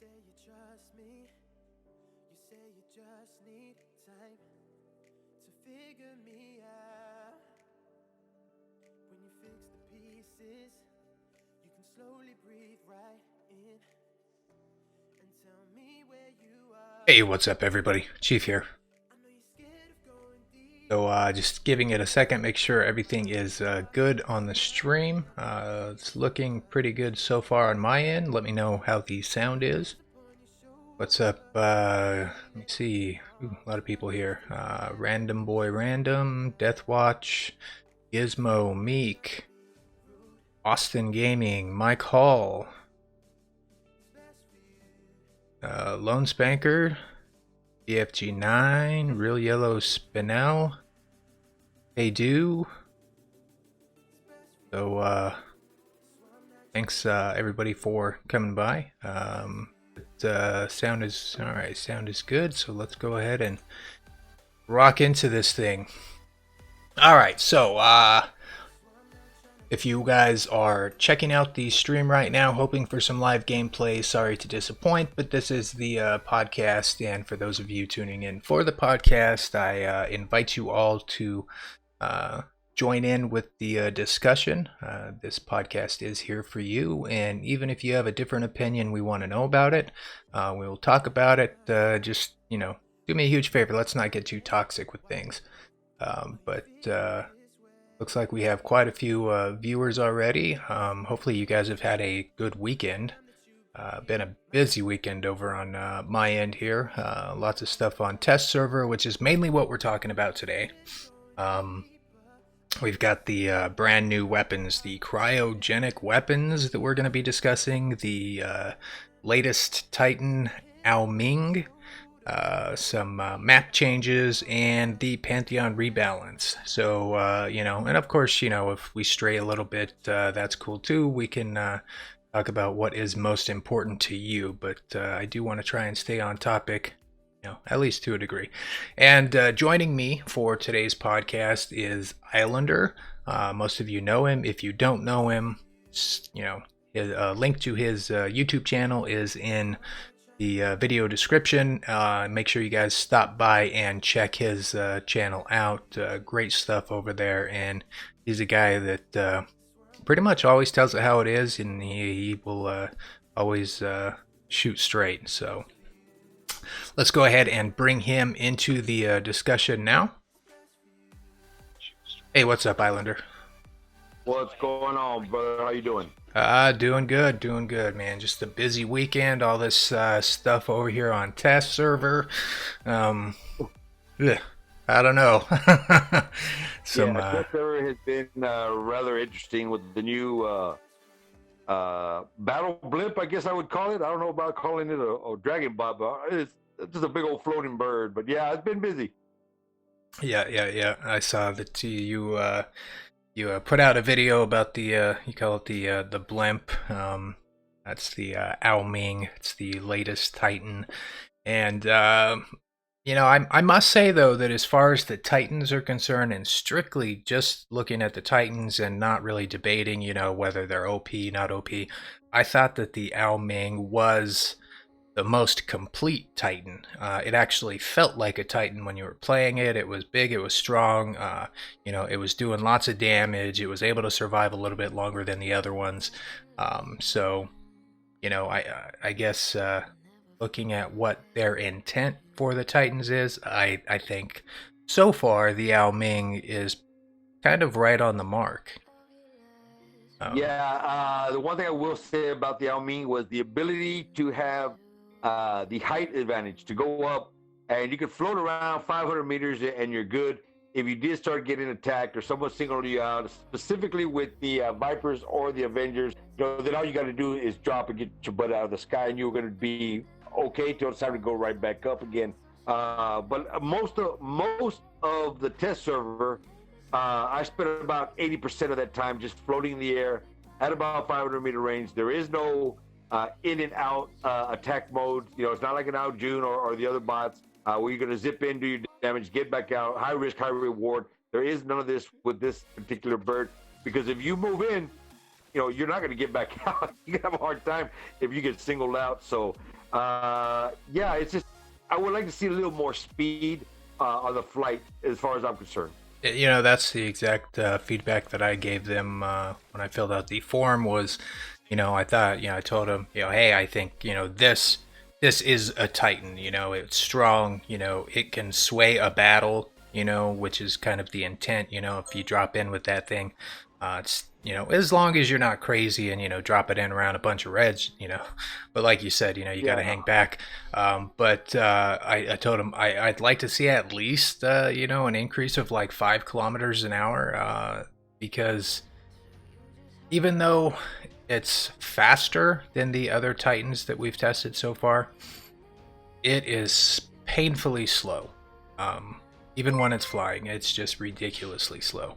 say you trust me. You say you just need time to figure me out. When you fix the pieces, you can slowly breathe right in and tell me where you are. Hey, what's up, everybody? Chief here. I know you're scared of going deep. So, just giving it a second, make sure everything is good on the stream. It's looking pretty good so far on my end. Let me know how the sound is. What's up? Let me see. Ooh, a lot of people here. Random Boy Random, Deathwatch, Gizmo, Meek, Austin Gaming, Mike Hall, Lone Spanker, BFG9, Real Yellow Spinel, Hey Do. So thanks everybody for coming by. Sound is all right. Sound is good. So let's go ahead and rock into this thing. All right. So if you guys are checking out the stream right now, hoping for some live gameplay, sorry to disappoint, but this is the podcast. And for those of you tuning in for the podcast, I invite you all to join in with the discussion. This podcast is here for you, and even if you have a different opinion, we want to know about it. We will talk about it. Just, do me a huge favor. Let's not get too toxic with things. But looks like we have quite a few viewers already. Hopefully you guys have had a good weekend. Been a busy weekend over on my end here. Lots of stuff on test server, which is mainly what we're talking about today. We've got the brand new weapons, the Cryogenic Wepons that we're going to be discussing, the latest Titan Ming, some map changes, and the Pantheon Rebalance. So, and of course, if we stray a little bit, that's cool too. We can talk about what is most important to you, but I do want to try and stay on topic, at least to a degree. And joining me for today's podcast is Islander. Most of you know him. If you don't know him, a link to his YouTube channel is in the video description. Make sure you guys stop by and check his channel out. Great stuff over there, and he's a guy that pretty much always tells it how it is, and he will always shoot straight. So let's go ahead and bring him into the discussion now. Hey, what's up, Islander? What's going on, brother? How you doing? Doing good, man. Just a busy weekend. All this stuff over here on test server. I don't know. Test server has been rather interesting with the new battle blimp, I guess I would call it. I don't know about calling it a dragon bot, but it's just a big old floating bird. But yeah, it's been busy. Yeah. I saw that you put out a video about the you call it the blimp. That's the Ming. It's the latest Titan, and I must say though that as far as the Titans are concerned, and strictly just looking at the Titans and not really debating, whether they're OP, not OP, I thought that the Ming was the most complete Titan. It actually felt like a Titan when you were playing it. It was big, it was strong, it was doing lots of damage, it was able to survive a little bit longer than the other ones. I guess looking at what their intent for the Titans is, I think so far the Ming is kind of right on the mark. The one thing I will say about the Ming was the ability to have the height advantage, to go up, and you can float around 500 meters and you're good. If you did start getting attacked or someone singled you out, specifically with the Vipers or the Avengers, then all you got to do is drop and get your butt out of the sky, and you're going to be okay till it's time to go right back up again. But most of the test server, I spent about 80% of that time just floating in the air at about 500 meter range. There is no in and out attack mode. It's not like an Out June or the other bots where you're going to zip in, do your damage, get back out, high risk, high reward. There is none of this with this particular bird, because if you move in, you're not going to get back out. You're going to have a hard time if you get singled out. So Yeah, it's just I would like to see a little more speed on the flight, as far as I'm concerned. You know, that's the exact feedback that I gave them when I filled out the form. Was, you know, I thought, you know, I told them, you know, hey, I think, you know, this is a Titan. You know, it's strong. You know, it can sway a battle. You know, which is kind of the intent. You know, if you drop in with that thing, it's, you know, as long as you're not crazy and, you know, drop it in around a bunch of reds, you know. But like you said, you know, you got to hang back. But I told him I'd like to see at least, you know, an increase of like 5 kilometers an hour, because even though it's faster than the other Titans that we've tested so far, it is painfully slow. Even when it's flying, it's just ridiculously slow.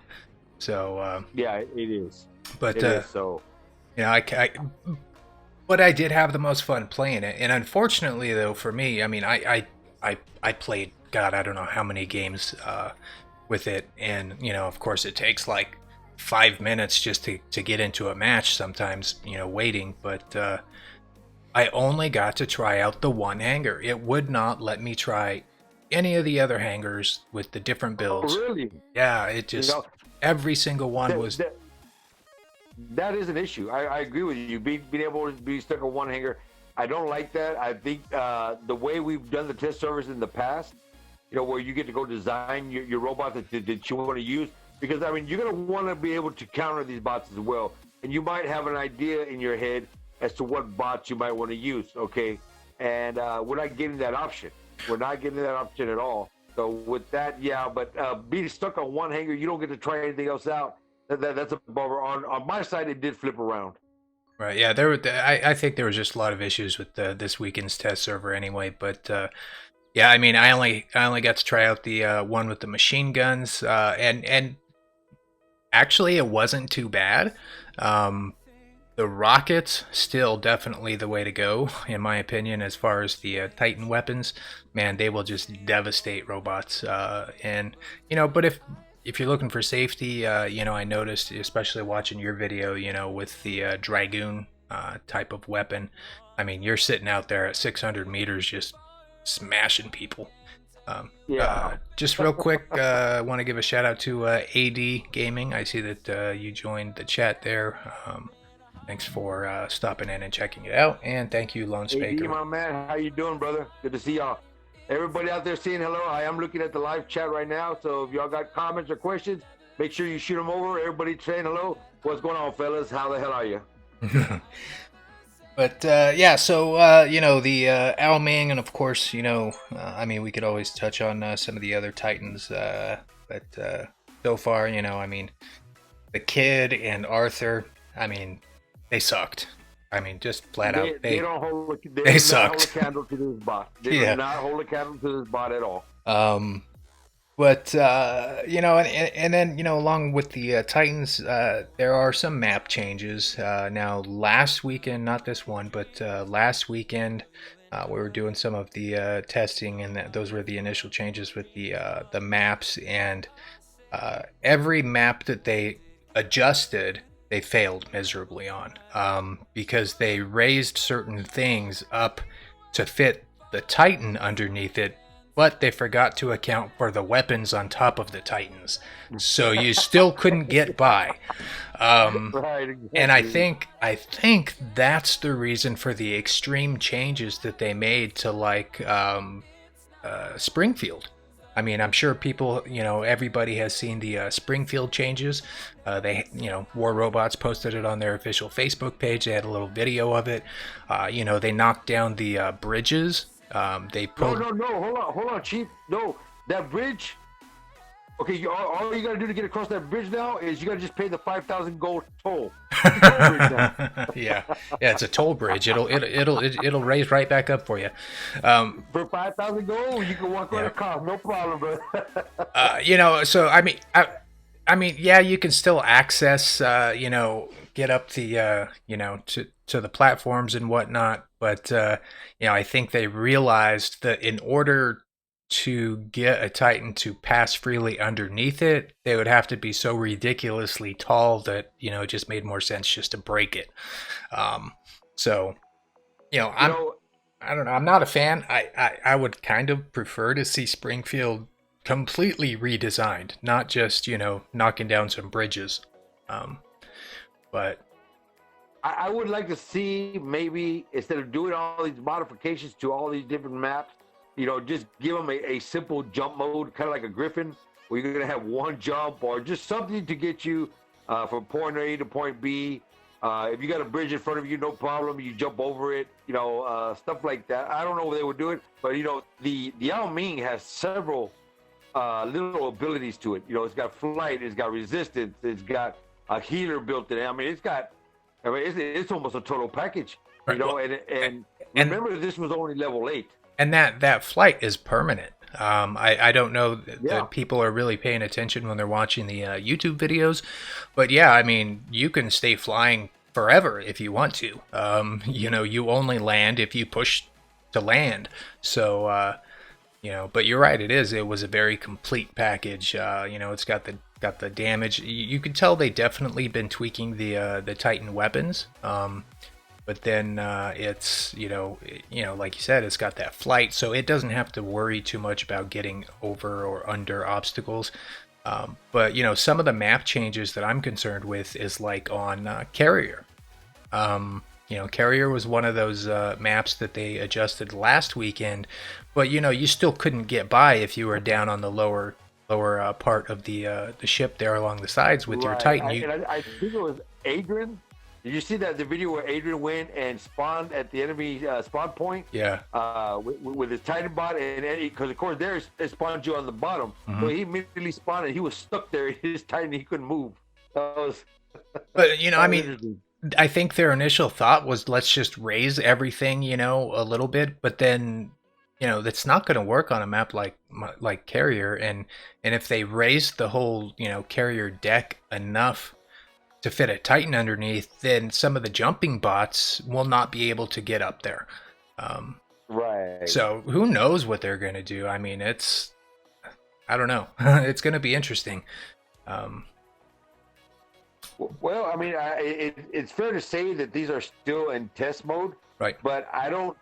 So Yeah, it is. but It is so. you know, but I did have the most fun playing it. And unfortunately, though, for me, I mean, I played, God, I don't know how many games with it, and you know, of course, it takes like 5 minutes just to get into a match. Sometimes, you know, waiting, but I only got to try out the one hangar. It would not let me try any of the other hangars with the different builds. Oh, really? Yeah, it just You know, every single one that, was. that, that is an issue. I agree with you. Being able to be stuck on one hanger, I don't like that. I think the way we've done the test servers in the past, you know, where you get to go design your robot that you want to use, because I mean, you're going to want to be able to counter these bots as well, and you might have an idea in your head as to what bots you might want to use. Okay, and we're not getting that option. We're not getting that option at all. So with that, yeah, but being stuck on one hanger, you don't get to try anything else out. That's a bummer. On my side, it did flip around. Right. Yeah. There were. I think there was just a lot of issues with this weekend's test server anyway. But yeah, I mean, I only got to try out the one with the machine guns, and actually, it wasn't too bad. The rockets still definitely the way to go, in my opinion, as far as the Titan weapons. Man, they will just devastate robots. And you know, but if you're looking for safety, you know, I noticed, especially watching your video, you know, with the Dragoon type of weapon. I mean, you're sitting out there at 600 meters just smashing people. Just real quick, I want to give a shout out to AD Gaming. I see that you joined the chat there. Thanks for stopping in and checking it out, and thank you, Lone AD, Spaker. my man, how you doing, brother? Good to see y'all. Everybody out there saying hello. I am looking at the live chat right now, so if y'all got comments or questions, make sure you shoot them over. Everybody saying hello. What's going on, fellas? How the hell are you? But yeah, so you know, the Ao Ming, and of course, you know, I mean, we could always touch on some of the other Titans, but so far, you know, I mean, the Kid and Arthur, I mean, they sucked. I mean, just flat out, They don't hold. They they do sucked. not hold a candle to this bot. They do not hold a candle to this bot at all. But you know, and then, you know, along with the Titans, there are some map changes. Now, last weekend, not this one, but last weekend, we were doing some of the testing, and those were the initial changes with the maps. And every map that they adjusted, they failed miserably on, because they raised certain things up to fit the Titan underneath it, but they forgot to account for the weapons on top of the Titans, so you still couldn't get by. Right, exactly. And I think that's the reason for the extreme changes that they made to, like, Springfield. I mean, I'm sure people, you know, everybody has seen the Springfield changes. They, you know, War Robots posted it on their official Facebook page. They had a little video of it. You know, they knocked down the bridges. They pulled. No. Hold on, Chief. No, that bridge. Okay, all you gotta do to get across that bridge now is you gotta just pay the 5,000 gold toll. Yeah, it's a toll bridge. It'll raise right back up for you. For 5,000 gold, you can walk right across, no problem, bro. You know, so I mean, yeah, you can still access, you know, get up the, you know, to the platforms and whatnot, but you know, I think they realized that in order to get a Titan to pass freely underneath it, they would have to be so ridiculously tall that, you know, it just made more sense just to break it. So, you know, I don't know. I'm not a fan. I would kind of prefer to see Springfield completely redesigned, not just, knocking down some bridges. But I would like to see, maybe instead of doing all these modifications to all these different maps, just give them a simple jump mode, kind of like a Griffin, where you're going to have one jump or just something to get you from point A to point B. If you got a bridge in front of you, no problem. You jump over it, stuff like that. I don't know if they would do it, but the Yao Ming has several little abilities to it. It's got flight, it's got resistance, it's got a healer built in it. I mean, it's almost a total package, Right. And remember, this was only level 8. And that flight is permanent. I don't know that people are really paying attention when they're watching the YouTube videos, but yeah, I mean, you can stay flying forever if you want to. You only land if you push to land. So, but you're right. It was a very complete package. It's got the damage. You could tell they definitely been tweaking the Titan weapons. But then it's, like you said, it's got that flight, so it doesn't have to worry too much about getting over or under obstacles. But, some of the map changes that I'm concerned with is like on Carrier. Carrier was one of those maps that they adjusted last weekend, but, you still couldn't get by if you were down on the lower part of the ship there along the sides with your Titan. I think it was Adrian. Did you see the video where Adrian went and spawned at the enemy spawn point? Yeah. With his Titan bot, and because of course there it spawned you on the bottom, so he immediately spawned and he was stuck there. His Titan, he couldn't move. But I mean, I think their initial thought was let's just raise everything, a little bit, but then that's not going to work on a map like Carrier, and if they raised the whole Carrier deck enough to fit a Titan underneath, then some of the jumping bots will not be able to get up there. Right. So who knows what they're going to do? I mean, I don't know. It's going to be interesting. Well, I mean, it's fair to say that these are still in test mode. Right. But I really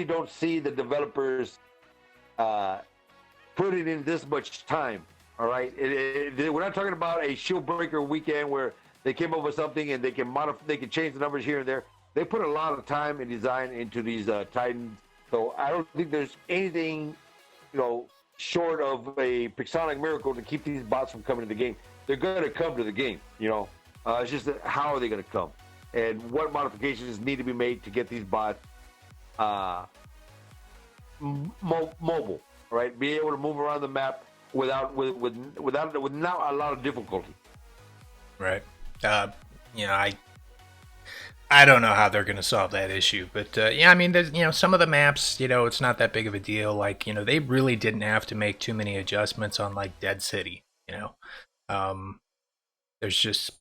don't see the developers putting in this much time. All right, we're not talking about a shield breaker weekend where they came up with something and they can modify, they can change the numbers here and there. They put a lot of time and design into these Titans, so I don't think there's anything, short of a Pixonic miracle to keep these bots from coming to the game. They're going to come to the game. It's just that how are they going to come, and what modifications need to be made to get these bots mobile, right? Be able to move around the map without not a lot of difficulty. Right. I don't know how they're going to solve that issue, but I mean, there's, some of the maps, it's not that big of a deal. Like, they really didn't have to make too many adjustments on like Dead City. There's just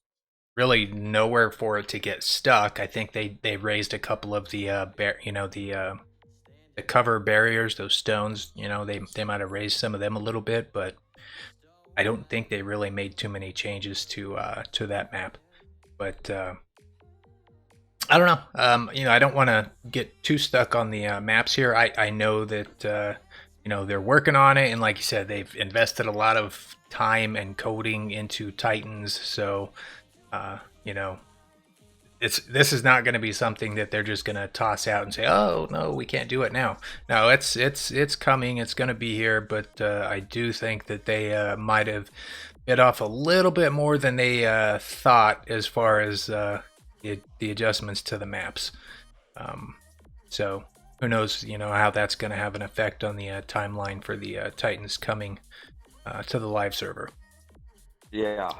really nowhere for it to get stuck. I think they raised a couple of the the cover barriers, those stones, they might have raised some of them a little bit, but I don't think they really made too many changes to that map. But I don't know. I don't want to get too stuck on the maps here. I know that they're working on it, and like you said, they've invested a lot of time and coding into Titans. So this is not going to be something that they're just going to toss out and say, oh no, we can't do it now. No, it's coming. It's going to be here. But I do think that they might have bit off a little bit more than they thought as far as the adjustments to the maps. So who knows, how that's going to have an effect on the timeline for the Titans coming to the live server. Yeah.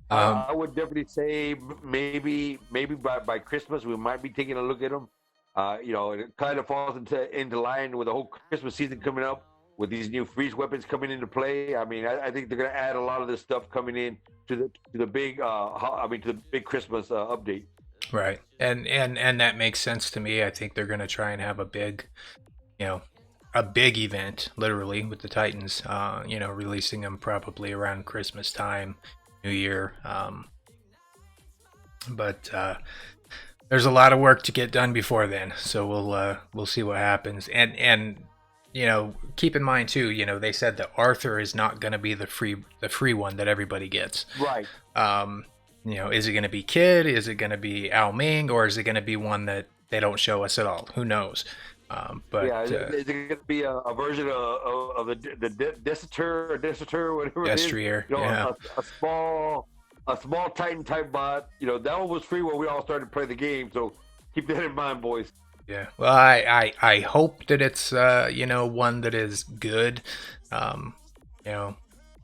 I would definitely say maybe by Christmas we might be taking a look at them. It kind of falls into line with the whole Christmas season coming up with these new freeze weapons coming into play. I mean, I think they're going to add a lot of this stuff coming in to the big to the big Christmas update. Right, and that makes sense to me. I think they're going to try and have a big event, literally, with the Titans. Releasing them probably around Christmas time. New Year, but there's a lot of work to get done before then, so we'll see what happens. And you know, keep in mind too, you know, they said that Arthur is not going to be the free one that everybody gets. Right. You know, is it going to be Kid? Is it going to be Ao Ming? Or is it going to be one that they don't show us at all? Who knows? But yeah, is it going to be a version of the Deserter or Deserter, whatever Destrier, it is? You know, yeah. a small Titan type bot. You know, that one was free when we all started to play the game. So keep that in mind, boys. Yeah. Well, I hope that it's you know, one that is good. You know,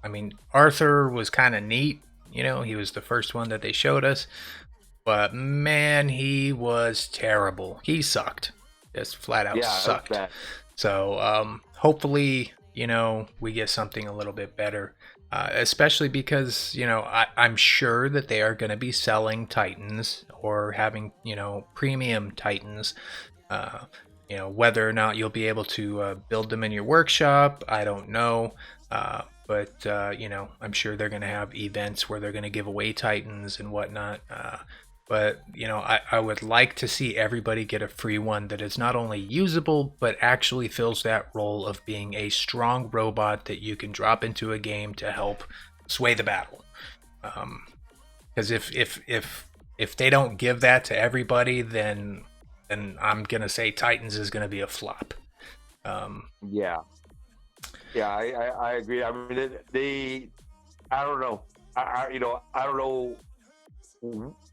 I mean, Arthur was kind of neat. You know, he was the first one that they showed us, but man, he was terrible. He sucked. Just flat out sucked. So hopefully, you know, we get something a little bit better. Especially because, you know, I'm sure that they are going to be selling Titans or having, you know, premium Titans. You know, whether or not you'll be able to build them in your workshop, I don't know. But you know, I'm sure they're going to have events where they're going to give away Titans and whatnot. But, you know, I would like to see everybody get a free one that is not only usable, but actually fills that role of being a strong robot that you can drop into a game to help sway the battle. Because if they don't give that to everybody, then I'm going to say Titans is going to be a flop. Yeah, I agree. I mean, I don't know. I don't know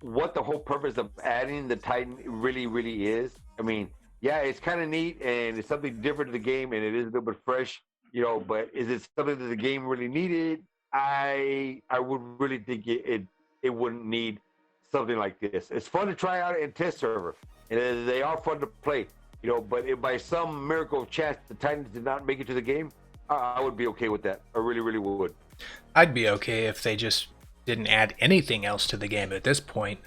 what the whole purpose of adding the Titan really is. I mean, yeah, it's kind of neat and it's something different to the game and it is a little bit fresh, you know, but is it something that the game really needed? I would really think it wouldn't need something like this. It's fun to try out in test server and they are fun to play, you know, but if by some miracle of chance the Titans did not make it to the game, I would be okay with that. I really would. I'd be okay if they just didn't add anything else to the game at this point,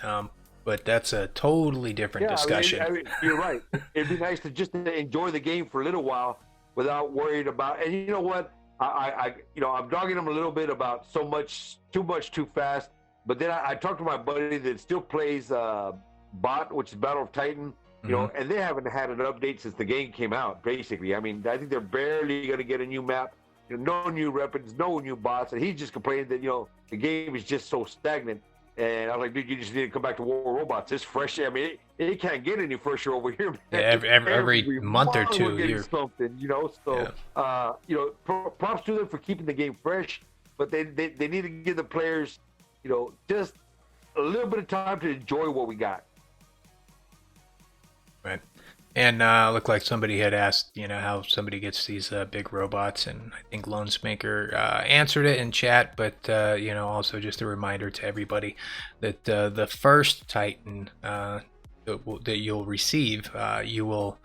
but that's a totally different discussion. I mean, you're right. It'd be nice to just enjoy the game for a little while without worrying about. And you know what? I'm dogging them a little bit about too much, too fast. But then I talked to my buddy that still plays Bot, which is Battle of Titan. You know, and they haven't had an update since the game came out. Basically, I mean, I think they're barely going to get a new map. You know, no new weapons, no new bots, and he's just complaining that, you know, the game is just so stagnant. And I was like, dude, you just need to come back to War Robots. It's fresh. I mean, it can't get any fresher over here. Yeah, every month or two, you're something, you know. So, you know, props to them for keeping the game fresh, but they need to give the players, you know, just a little bit of time to enjoy what we got. Right. And looked like somebody had asked, you know, how somebody gets these big robots, and I think Lone Smaker answered it in chat, but, you know, also just a reminder to everybody that the first Titan that you'll receive, you will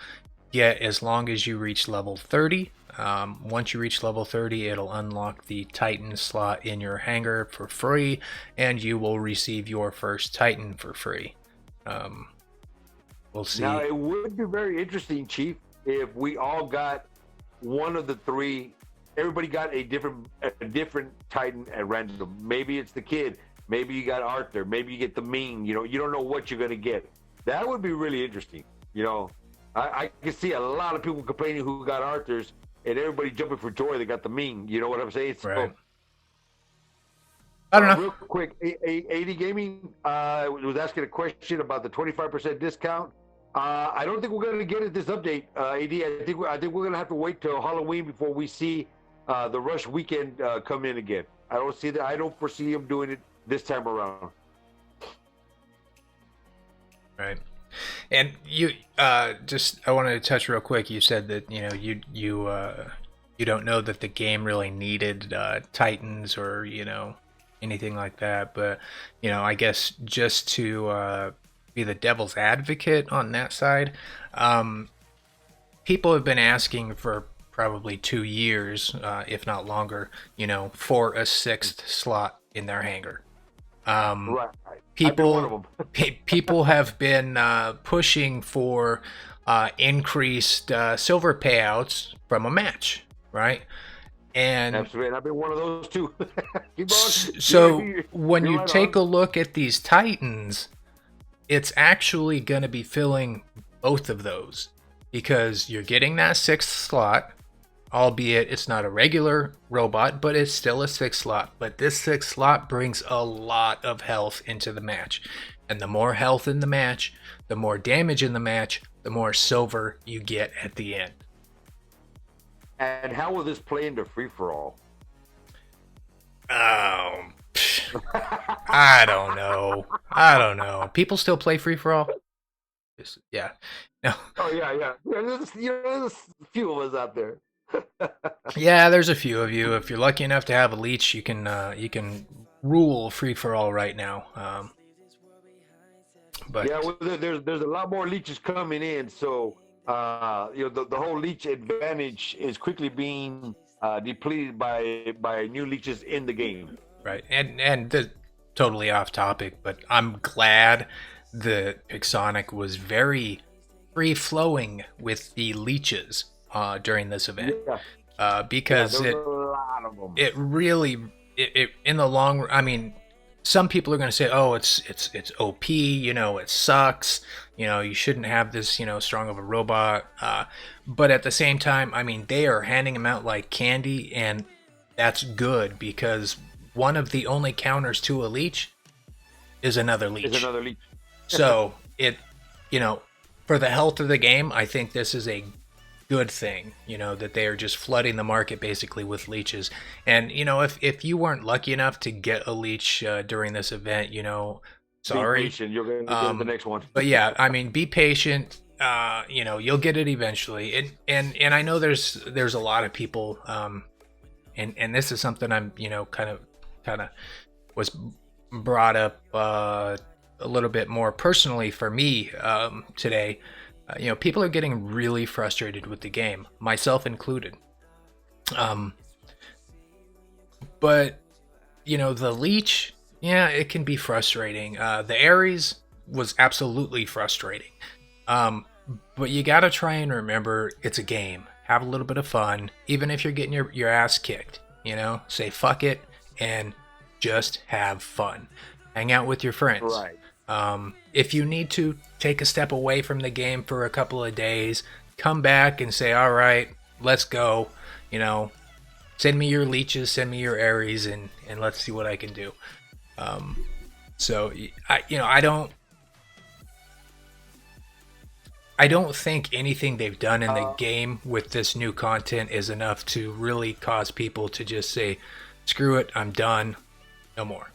get as long as you reach level 30. Once you reach level 30, it'll unlock the Titan slot in your hangar for free, and you will receive your first Titan for free. We'll see. Now, it would be very interesting, Chief, if we all got one of the three. Everybody got a different Titan at random. Maybe it's the Kid. Maybe you got Arthur. Maybe you get the Ming. You know, you don't know what you're going to get. That would be really interesting. You know, I can see a lot of people complaining who got Arthur's and everybody jumping for joy they got the Ming. You know what I'm saying? Right. So, I don't know. Real quick, AD Gaming was asking a question about the 25% discount. I don't think we're going to get it this update, AD. I think we're going to have to wait till Halloween before we see the Rush weekend come in again. I don't see that. I don't foresee him doing it this time around. Right. And you I wanted to touch real quick. You said that, you know, you don't know that the game really needed Titans or, you know, anything like that, but, you know, I guess just to be the devil's advocate on that side, people have been asking for probably 2 years, if not longer, you know, for a 6th slot in their hangar. Right. People have been pushing for increased silver payouts from a match, right? And absolutely, and I've been one of those too. So when you take a look at these Titans, it's actually going to be filling both of those, because you're getting that 6th slot, albeit it's not a regular robot, but it's still a 6th slot. But this 6th slot brings a lot of health into the match. And the more health in the match, the more damage in the match, the more silver you get at the end. And how will this play into free-for-all? Oh, I don't know. People still play free-for-all? Yeah. No. Oh, yeah. There's a few of us out there. Yeah, there's a few of you. If you're lucky enough to have a leech, you can rule free-for-all right now. But yeah, well, there's a lot more leeches coming in, so the whole leech advantage is quickly being depleted by new leeches in the game. Right, and totally off topic, but I'm glad the Pixonic was very free-flowing with the leeches during this event, because there was a lot of them. It really in the long, I mean, some people are going to say, oh, it's OP, it sucks, you shouldn't have this, strong of a robot. But at the same time, I mean, they are handing them out like candy, and that's good, because one of the only counters to a leech is another leech. So for the health of the game, I think this is a good thing, that they are just flooding the market basically with leeches. And if you weren't lucky enough to get a leech during this event, sorry, be patient. You're going to get the next one. But yeah, I mean, be patient. You'll get it eventually. And I know there's a lot of people, and this is something I'm kind of was brought up a little bit more personally for me today. People are getting really frustrated with the game, myself included. But the leech, it can be frustrating. The Ares was absolutely frustrating. But you gotta try and remember, it's a game. Have a little bit of fun, even if you're getting your ass kicked. Say fuck it and just have fun. Hang out with your friends. Right. If you need to take a step away from the game for a couple of days, come back and say, all right, let's go. Send me your leeches, send me your Ares, and let's see what I can do. So I don't think anything they've done in the game with this new content is enough to really cause people to just say, screw it, I'm done, no more.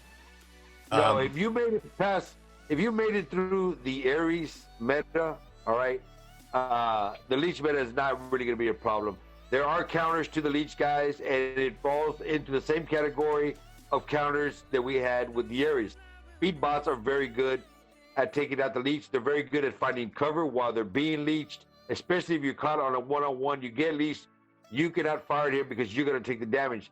No, if you made it through the Ares meta, all right, the leech meta is not really going to be a problem. There are counters to the leech, guys, and it falls into the same category of counters that we had with the Ares. Speed bots are very good at taking out the leech. They're very good at finding cover while they're being leeched, especially if you're caught on a one-on-one. You get leeched, you cannot fire him because you're going to take the damage.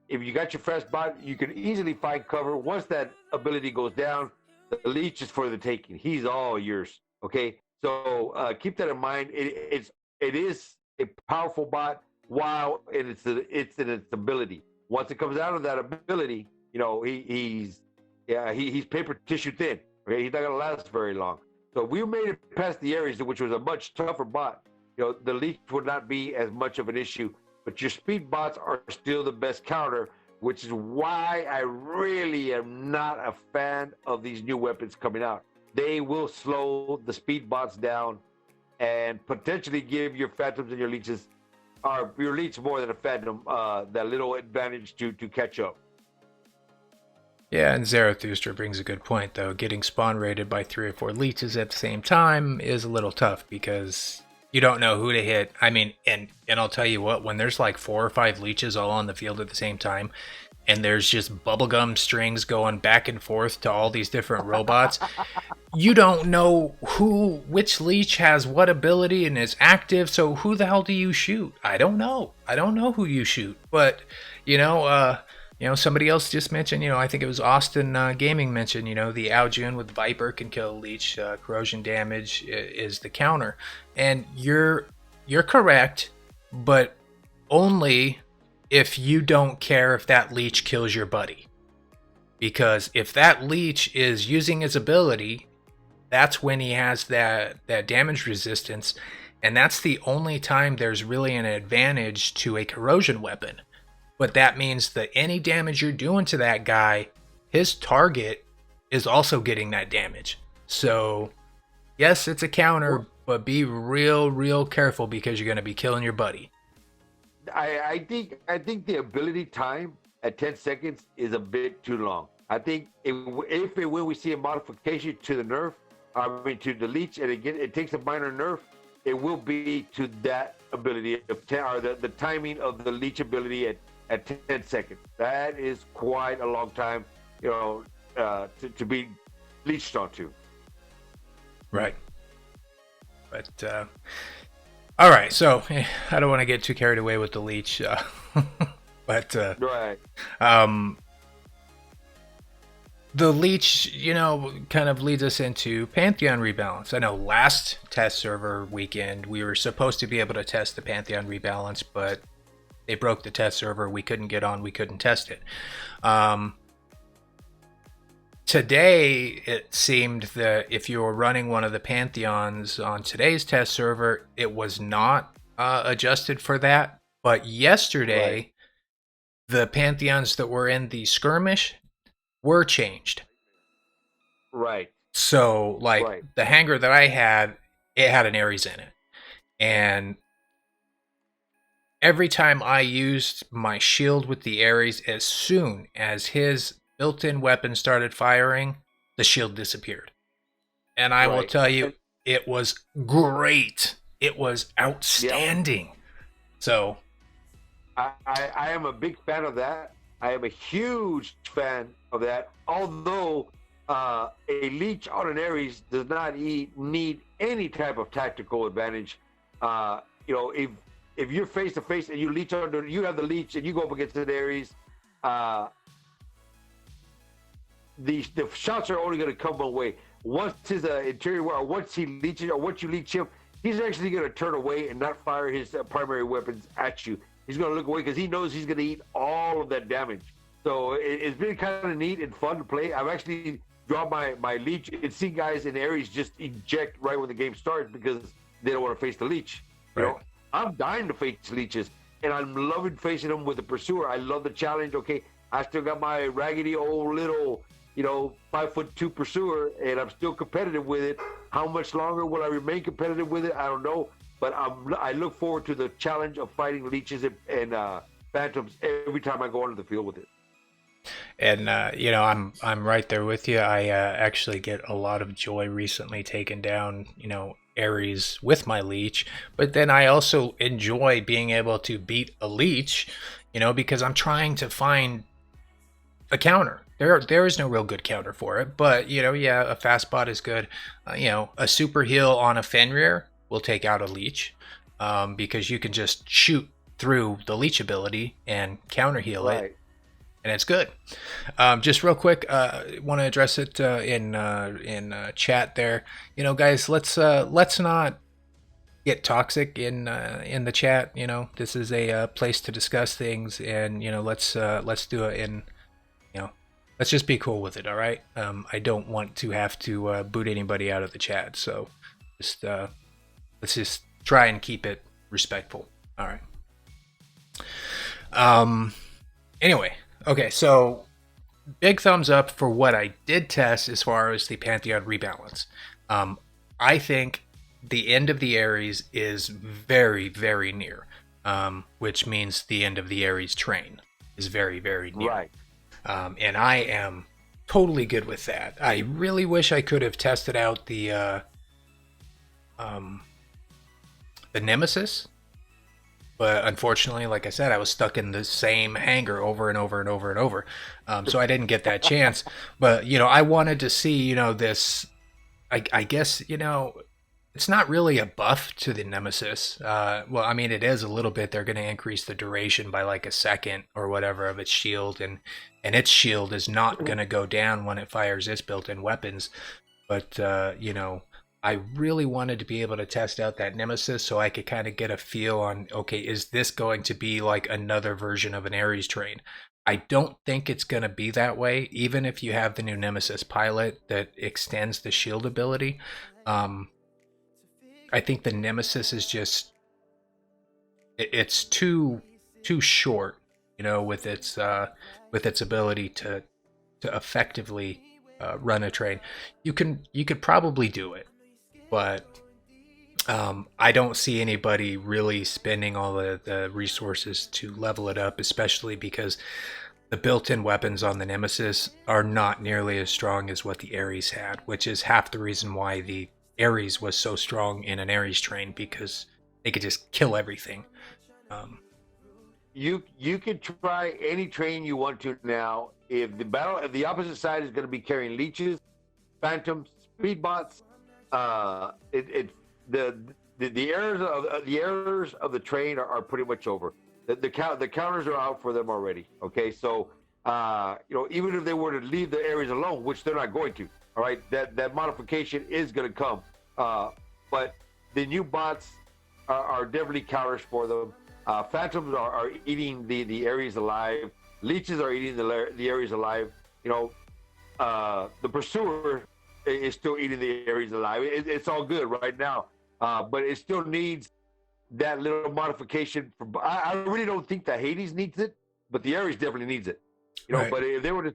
If you got your fast bot, you can easily find cover. Once that ability goes down, the leech is for the taking. He's all yours. Okay, so keep that in mind. It is a powerful bot while it's in its ability. Once it comes out of that ability, he's paper tissue thin. Okay, he's not gonna last very long. So if we made it past the Ares, which was a much tougher bot, the leech would not be as much of an issue. But your speed bots are still the best counter, which is why I really am not a fan of these new weapons coming out. They will slow the speed bots down and potentially give your phantoms and your leeches, or your leech more than a phantom, that little advantage to catch up. Yeah, and Zarathustra brings a good point, though. Getting spawn rated by 3 or 4 leeches at the same time is a little tough, because you don't know who to hit. I mean, and I'll tell you what, when there's like 4 or 5 leeches all on the field at the same time, and there's just bubblegum strings going back and forth to all these different robots, you don't know which leech has what ability and is active, so who the hell do you shoot? I don't know who you shoot. But, somebody else just mentioned, I think it was Austin Gaming mentioned, the Aljun with Viper can kill a leech. Corrosion damage is the counter. And you're correct, but only if you don't care if that leech kills your buddy. Because if that leech is using his ability, that's when he has that damage resistance, and that's the only time there's really an advantage to a corrosion weapon. But that means that any damage you're doing to that guy, his target is also getting that damage. So yes, it's a counter, but be real careful because you're going to be killing your buddy. I think the ability time at 10 seconds is a bit too long. I think if and when we see a modification to the nerf, to the leech, and again it takes a minor nerf, it will be to that ability of 10, or the timing of the leech ability at 10 seconds. That is quite a long time, to be leeched onto. Right. But all right, so I don't want to get too carried away with the leech, but right. The leech, kind of leads us into Pantheon Rebalance. I know last test server weekend we were supposed to be able to test the Pantheon Rebalance, but they broke the test server. We couldn't get on. We couldn't test it. Today, it seemed that if you were running one of the Pantheons on today's test server, it was not adjusted for that. But yesterday, the Pantheons that were in the skirmish were changed. Right. So, the hanger that I had, it had an Ares in it. And every time I used my shield with the Ares, as soon as his built-in weapon started firing, the shield disappeared. And I will tell you, it was great. It was outstanding. Yep. So I am a big fan of that. I am a huge fan of that. Although a leech on an Ares does not need any type of tactical advantage. If you're face to face and you leech under, you have the leech and you go up against an Ares, the shots are only going to come one way. Once his interior, or once he leeches, or once you leech him, he's actually going to turn away and not fire his primary weapons at you. He's going to look away because he knows he's going to eat all of that damage. So it's been kind of neat and fun to play. I've actually dropped my leech and seen guys in Ares just eject right when the game starts because they don't want to face the leech. Right. I'm dying to face leeches, and I'm loving facing them with the pursuer. I love the challenge. Okay, I still got my raggedy old little 5'2" pursuer, and I'm still competitive with it. How much longer will I remain competitive with it? I don't know, but I look forward to the challenge of fighting leeches and phantoms every time I go onto the field with it. And I'm right there with you. I actually get a lot of joy recently taking down Ares with my leech, but then I also enjoy being able to beat a leech, because I'm trying to find a counter. There is no real good counter for it, but a fast bot is good. A super heal on a Fenrir will take out a leech, because you can just shoot through the leech ability and counter heal it, and it's good. Just real quick, want to address it in chat there. Guys, let's not get toxic in the chat. This is a place to discuss things, and let's do it in. Let's just be cool with it, all right? I don't want to have to boot anybody out of the chat, so let's just try and keep it respectful. All right. Anyway, okay, so big thumbs up for what I did test as far as the Pantheon Rebalance. I think the end of the Ares is very, very near, which means the end of the Ares train is very, very near. Right. And I am totally good with that. I really wish I could have tested out the Nemesis, but unfortunately, like I said, I was stuck in the same hangar over and over and over and over, so I didn't get that chance. But I wanted to see this. I guess it's not really a buff to the Nemesis. Well, I mean, it is a little bit. They're going to increase the duration by like a second or whatever of its shield, and its shield is not going to go down when it fires its built-in weapons. But, I really wanted to be able to test out that Nemesis so I could kind of get a feel on, okay, is this going to be like another version of an Ares train? I don't think it's going to be that way, even if you have the new Nemesis pilot that extends the shield ability. I think the Nemesis is just it's too short, with its ability to effectively run a train. You could probably do it, but I don't see anybody really spending all the resources to level it up, especially because the built-in weapons on the Nemesis are not nearly as strong as what the Ares had, which is half the reason why the Ares was so strong in an Ares train, because they could just kill everything. You can try any train you want to now. If the opposite side is going to be carrying leeches, phantoms, speedbots, the errors of the train are pretty much over. The counters are out for them already. Okay, so even if they were to leave the areas alone, which they're not going to, all right, that modification is going to come. But the new bots are definitely counters for them. Phantoms are eating the areas alive. Leeches are eating the areas alive. The pursuer is still eating the areas alive. It's all good right now, but it still needs that little modification. I really don't think that Hades needs it, but the Ares definitely needs it. Right. But if they were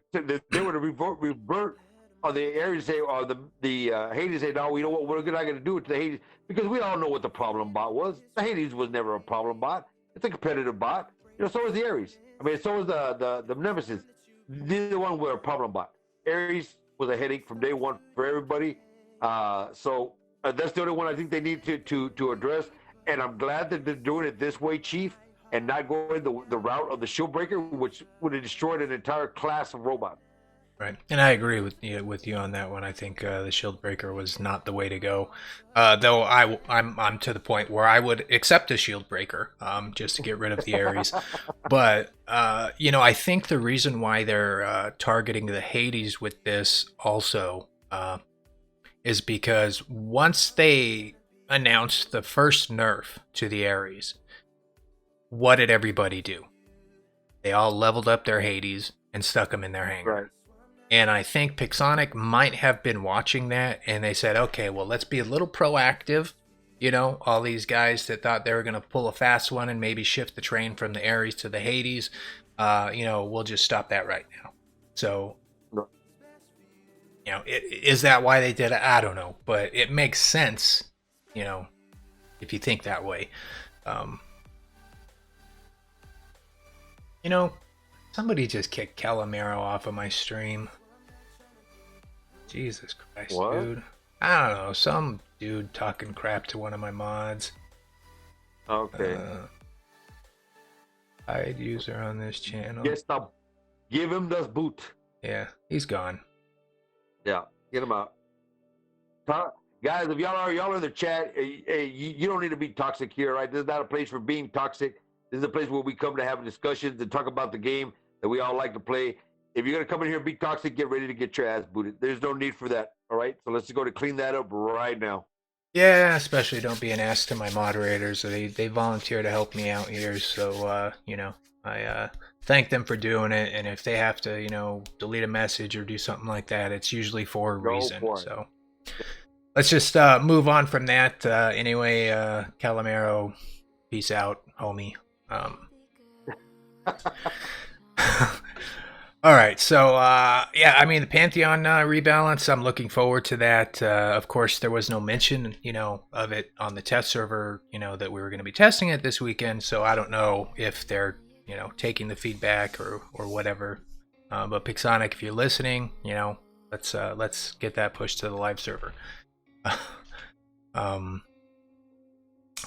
to revert on the Ares say, or the Hades say, no, you know what, we're not going to do it to the Hades, because we all know what the problem bot was. The Hades was never a problem bot. It's a competitive bot. So is the Ares. I mean, so is the Nemesis. Neither one were a problem bot. Ares was a headache from day one for everybody. So that's the only one I think they need to address. And I'm glad that they're doing it this way, Chief, and not going the route of the shield breaker, which would have destroyed an entire class of robots. Right, and I agree with you on that one. I think the shield breaker was not the way to go. Though I'm to the point where I would accept a shield breaker just to get rid of the Ares. But I think the reason why they're targeting the Hades with this also is because once they announced the first nerf to the Ares, what did everybody do? They all leveled up their Hades and stuck them in their hangar. Right. And I think Pixonic might have been watching that, and they said, okay, well, let's be a little proactive. All these guys that thought they were going to pull a fast one and maybe shift the train from the Ares to the Hades, we'll just stop that right now. So, is that why they did it? I don't know, but it makes sense, if you think that way. Somebody just kicked Calamero off of my stream. Jesus Christ, what? Dude. I don't know. Some dude talking crap to one of my mods. Okay. Hide user on this channel. Yes, now give him the boot. Yeah, he's gone. Yeah, get him out. Guys, if y'all are in the chat, you don't need to be toxic here, right? This is not a place for being toxic. This is a place where we come to have discussions and talk about the game that we all like to play. If you're going to come in here and be toxic, get ready to get your ass booted. There's no need for that, all right? So let's just go to clean that up right now. Yeah, especially don't be an ass to my moderators. They volunteer to help me out here, so, I thank them for doing it. And if they have to, delete a message or do something like that, it's usually for a reason. So let's just move on from that. Anyway, Calamero, peace out, homie. All right, so the Pantheon rebalance, I'm looking forward to that. Of course, there was no mention, of it on the test server, that we were going to be testing it this weekend. So I don't know if they're, taking the feedback or whatever. But Pixonic, if you're listening, let's get that pushed to the live server.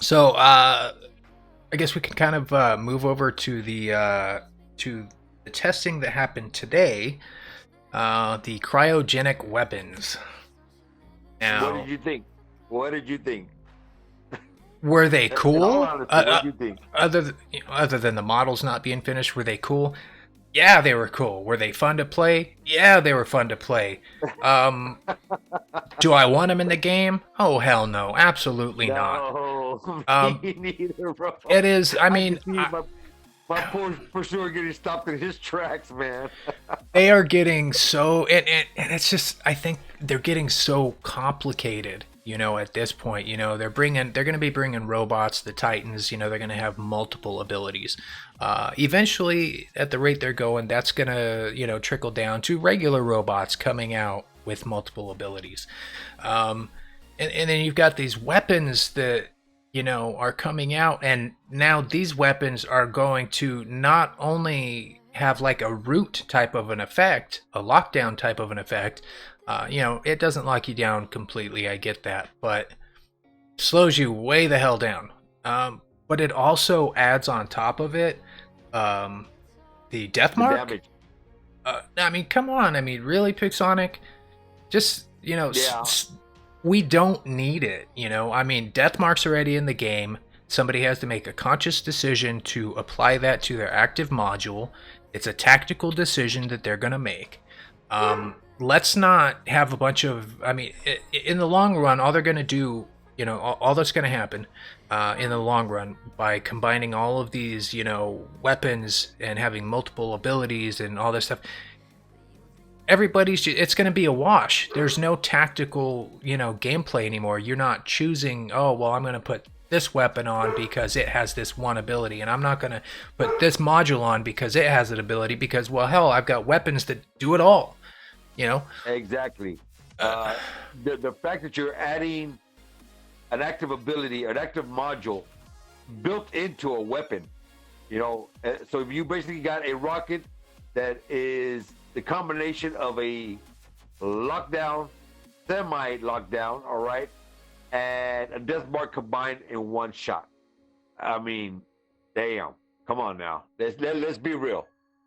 So I guess we can kind of move over to the testing that happened today, the Cryogenic Wepons. Now, what did you think? Were they cool? In all honesty, what did you think? Other than the models not being finished, were they cool? Yeah, they were cool. Were they fun to play? Yeah, they were fun to play. Do I want them in the game? Oh, hell no. Absolutely not. Me neither, bro. It is, my my poor pursuer getting stopped in his tracks, man. They are getting so, and it's just, I think they're getting so complicated, at this point. They're going to be bringing robots, the Titans, they're going to have multiple abilities. Eventually, at the rate they're going, that's going to, trickle down to regular robots coming out with multiple abilities. And then you've got these weapons that, are coming out, and now these weapons are going to not only have like a root type of an effect, a lockdown type of an effect. It doesn't lock you down completely, I get that, but slows you way the hell down. But it also adds on top of it the death mark. Damage. I mean, come on. I mean, really, Pixonic? Just, Yeah. We don't need it, I mean, death mark's already in the game. Somebody has to make a conscious decision to apply that to their active module. It's a tactical decision that they're going to make. Let's not have a bunch of, I mean, in the long run, all they're going to do, all that's going to happen in the long run by combining all of these, weapons and having multiple abilities and all this stuff, it's going to be a wash. There's no tactical, gameplay anymore. You're not choosing, oh, well, I'm going to put this weapon on because it has this one ability, and I'm not going to put this module on because it has an ability, because, well, hell, I've got weapons that do it all, Exactly. The fact that you're adding an active ability, an active module built into a weapon, so if you basically got a rocket that is the combination of a lockdown, semi-lockdown, all right, and a death mark combined in one shot. I mean, damn, come on now. Let's be real.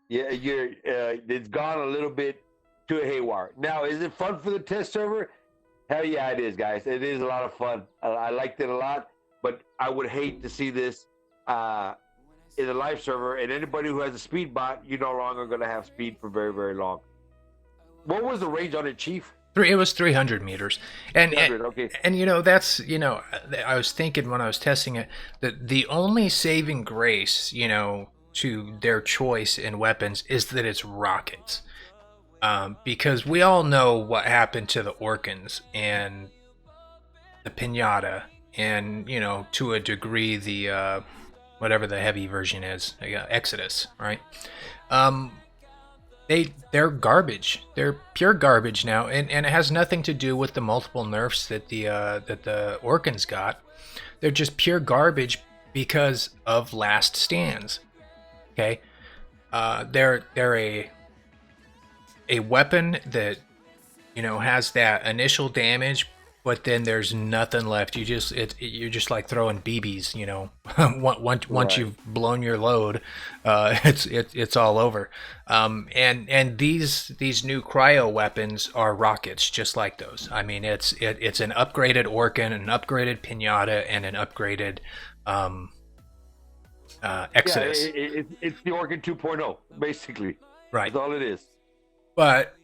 Yeah, it's gone a little bit to a haywire. Now, is it fun for the test server? Hell yeah, it is, guys. It is a lot of fun. I liked it a lot, but I would hate to see this in the live server, and anybody who has a speed bot, you're no longer going to have speed for very, very long. What was the range on it, Chief? It was 300 meters. And, 300, okay. And that's, I was thinking when I was testing it, that the only saving grace, to their choice in weapons is that it's rockets. Because we all know what happened to the Orkans and the Pinata and, to a degree, the, whatever the heavy version is, Exodus, right? They're garbage. They're pure garbage now, and it has nothing to do with the multiple nerfs that the Orkans got. They're just pure garbage because of last stands. Okay, they're a weapon that has that initial damage, but then there's nothing left. You're just like throwing BBs, once you've blown your load, it's all over. And these new cryo weapons are rockets, just like those. I mean, it's an upgraded Orkan, an upgraded Pinata, and an upgraded Exodus. Yeah, it's the Orkan 2.0, basically. Right. That's all it is. But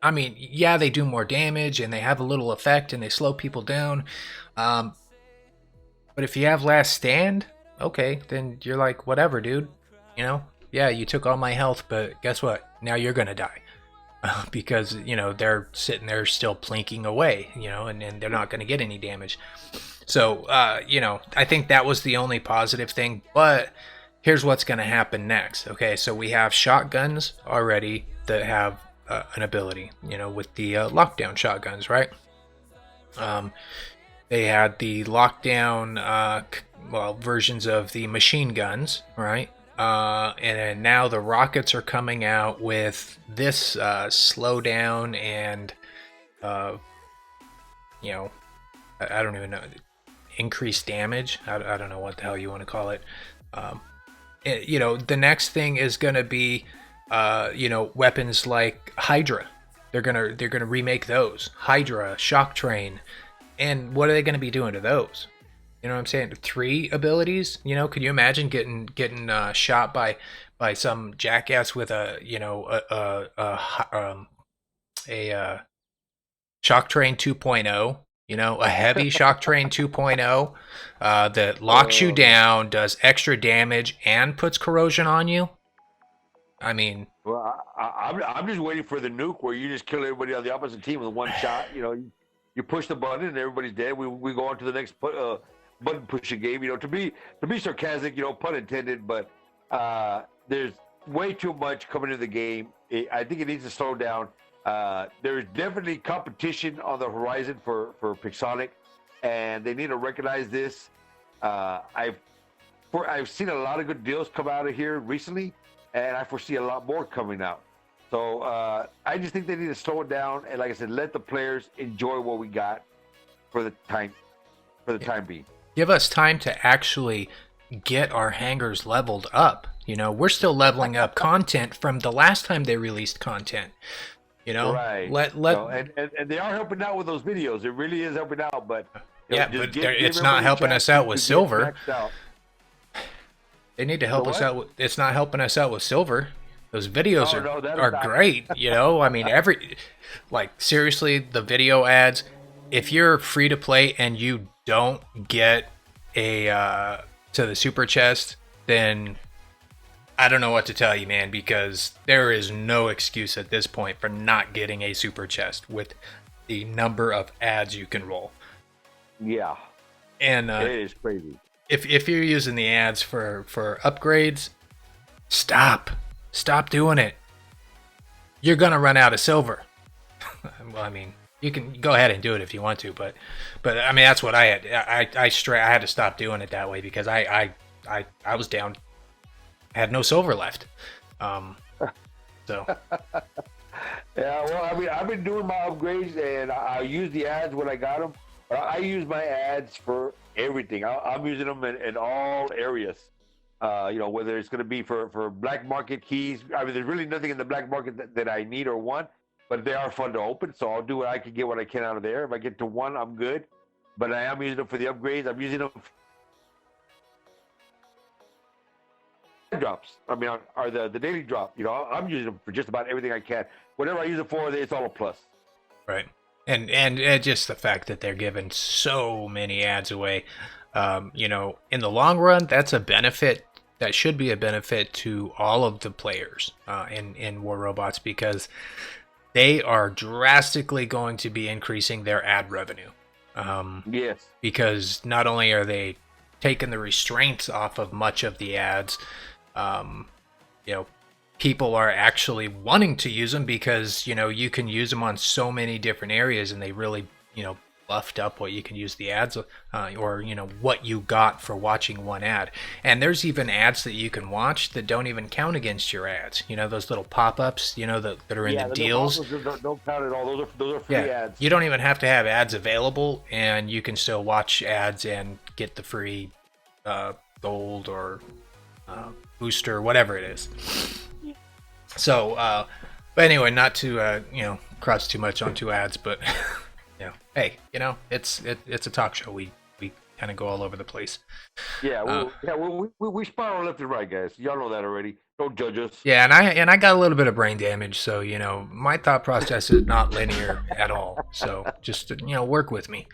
I mean, yeah, they do more damage and they have a little effect and they slow people down. But if you have last stand, okay, then you're like, whatever, dude. Yeah, you took all my health, but guess what? Now you're going to die. Because, they're sitting there still plinking away, and they're not going to get any damage. So, I think that was the only positive thing. But here's what's going to happen next. Okay, so we have shotguns already that have an ability, with the lockdown shotguns, right? They had the lockdown, versions of the machine guns, right? And then now the rockets are coming out with this slowdown and, I don't even know, increased damage. I don't know what the hell you want to call it. The next thing is going to be weapons like Hydra. They're gonna remake those. Hydra, Shock Train, and what are they gonna be doing to those? You know what I'm saying? 3 abilities. Could you imagine getting shot by some jackass with a Shock Train 2.0? You know, a heavy shock train 2.0 that locks you down, does extra damage, and puts corrosion on you. I mean, well, I'm just waiting for the nuke where you just kill everybody on the opposite team with one shot. You know, you push the button and everybody's dead. We go on to the next button pushing game. You know, to be sarcastic, you know, pun intended, but there's way too much coming into the game. I think it needs to slow down. There's definitely competition on the horizon for Pixonic, and they need to recognize this. I've seen a lot of good deals come out of here recently, and I foresee a lot more coming out. So I just think they need to slow it down, and like I said, let the players enjoy what we got for the time being. Give us time to actually get our hangars leveled up. You know, we're still leveling up content from the last time they released content. You know, right? And they are helping out with those videos. It really is helping out, but yeah, but it's not helping us out with silver. They need to help us out. It's not helping us out with silver. Those videos are great. You know, I mean, seriously, the video ads. If you're free to play and you don't get a to the super chest, then I don't know what to tell you, man, because there is no excuse at this point for not getting a super chest with the number of ads you can roll. Yeah. And it is crazy. If you're using the ads for upgrades, stop doing it. You're going to run out of silver. Well, I mean, you can go ahead and do it if you want to, but I mean, that's what I had. I had to stop doing it that way because I was down. I had no silver left. So yeah, well, I mean, I've been doing my upgrades, and I use the ads when I got them. But I use my ads for everything. I'm using them in all areas. You know, whether it's going to be for black market keys. I mean, there's really nothing in the black market that I need or want, but they are fun to open. So I'll do what I can get what I can out of there. If I get to one, I'm good. But I am using them for the upgrades. I'm using them drops. I mean, are the daily drop. You know, I'm using them for just about everything I can. Whatever I use it for, it's all a plus. Right. And just the fact that they're giving so many ads away, you know, in the long run, that's a benefit. That should be a benefit to all of the players in War Robots, because they are drastically going to be increasing their ad revenue. Yes. Because not only are they taking the restraints off of much of the ads, you know, people are actually wanting to use them because, you know, you can use them on so many different areas, and they really, you know, buffed up what you can use the ads or, you know, what you got for watching one ad. And there's even ads that you can watch that don't even count against your ads. You know, those little pop-ups, you know, that are in the deals. Don't count at all. Those are free ads. You don't even have to have ads available, and you can still watch ads and get the free gold or booster, whatever it is. So, but anyway, not to you know, cross too much onto ads, but you know, hey, you know, it's a talk show. We kind of go all over the place. Yeah, we spiral left and right, guys. Y'all know that already. Don't judge us. Yeah, and I got a little bit of brain damage, so you know, my thought process is not linear at all. So just you know, work with me.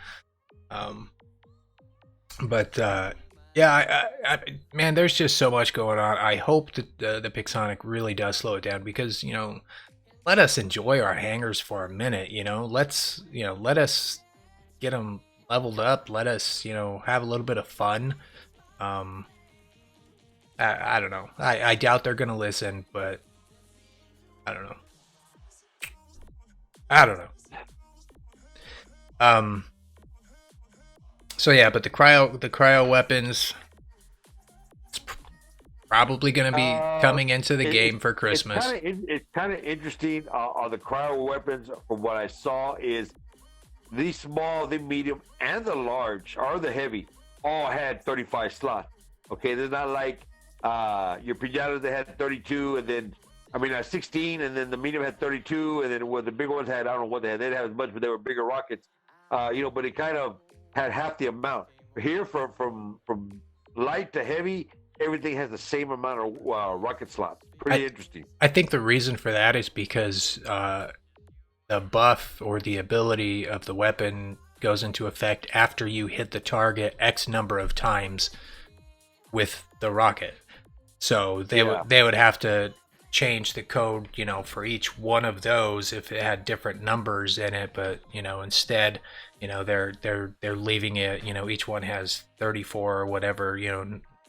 But yeah, I man, there's just so much going on. I hope that the Pixonic really does slow it down, because, you know, let us enjoy our hangars for a minute. You know, let us get them leveled up. Let us, you know, have a little bit of fun. I don't know. I doubt they're gonna listen, but I don't know. So yeah, but the cryo weapons, it's probably going to be coming into the game for Christmas. It's kind of interesting on the cryo weapons. From what I saw, is the small, the medium, and the large, or the heavy, all had 35 slots. Okay, they're not like your pinatas that had 32, and then 16, and then the medium had 32, and then what the big ones had, I don't know what they had. They didn't have as much, but they were bigger rockets. You know, but it kind of had half the amount. Here, from light to heavy, everything has the same amount of rocket slots. Pretty interesting. I think the reason for that is because the buff or the ability of the weapon goes into effect after you hit the target X number of times with the rocket. So they would have to change the code, for each one of those if it had different numbers in it. But instead, they're leaving it. Each one has 34 or whatever,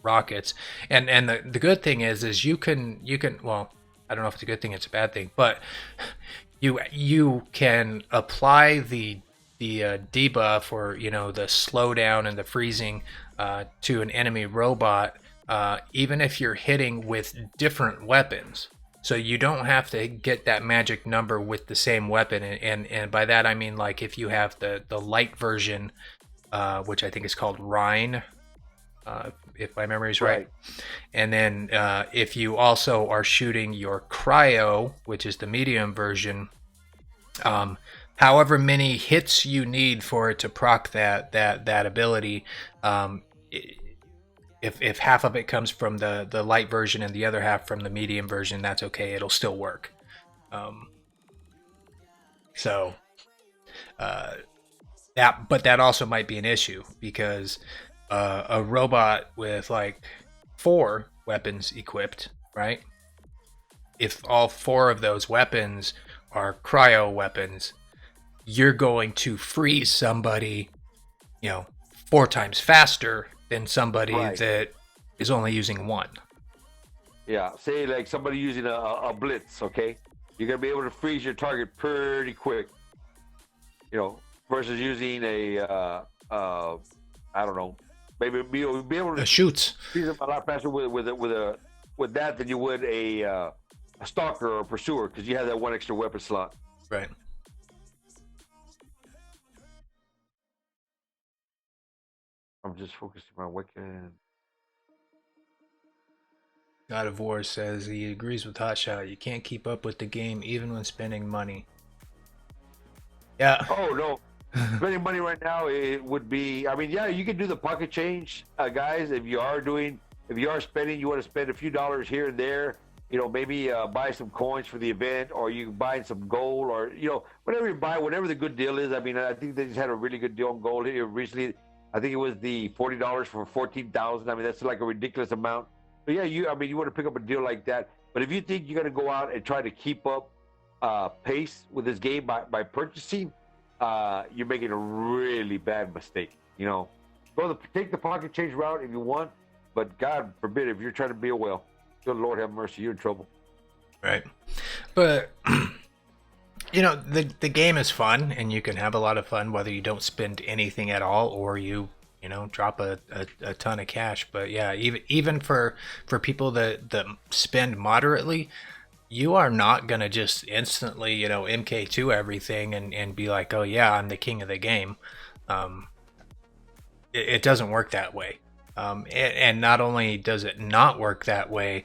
rockets. And the good thing is you can well, I don't know if it's a good thing, it's a bad thing, but you can apply the debuff or the slowdown and the freezing to an enemy robot even if you're hitting with different weapons. So you don't have to get that magic number with the same weapon, and by that I mean, like, if you have the light version, which I think is called Rhine, if my memory is right. And then if you also are shooting your Cryo, which is the medium version, however many hits you need for it to proc that ability, if half of it comes from the light version and the other half from the medium version, that's okay. It'll still work. That also might be an issue, because a robot with like 4 weapons equipped, right? If all 4 of those weapons are cryo weapons, you're going to freeze somebody, 4 times faster than somebody that is only using 1. Yeah, say like somebody using a blitz, okay? You're gonna be able to freeze your target pretty quick, versus using a I don't know, maybe be able to shoots freeze them a lot faster with that than you would a stalker or a pursuer, because you have that 1 extra weapon slot. Right. I'm just focusing my weapon. God of War says he agrees with Hotshot. You can't keep up with the game even when spending money. Yeah. Oh no, spending money right now, it would be. I mean, yeah, you can do the pocket change, guys. If you are spending, you want to spend a few dollars here and there. Maybe buy some coins for the event, or you buy some gold, or whatever you buy, whatever the good deal is. I mean, I think they just had a really good deal on gold here recently. I think it was the $40 for 14,000. I mean, that's like a ridiculous amount. But yeah, you want to pick up a deal like that. But if you think you're going to go out and try to keep up pace with this game by purchasing, you're making a really bad mistake. Take the pocket change route if you want, but God forbid if you're trying to be a whale. Good Lord have mercy, you're in trouble. Right. But the game is fun, and you can have a lot of fun whether you don't spend anything at all or you drop a ton of cash. But yeah, even for people that spend moderately, you are not gonna just instantly MK2 everything and be like, oh yeah, I'm the king of the game. It doesn't work that way. And not only does it not work that way,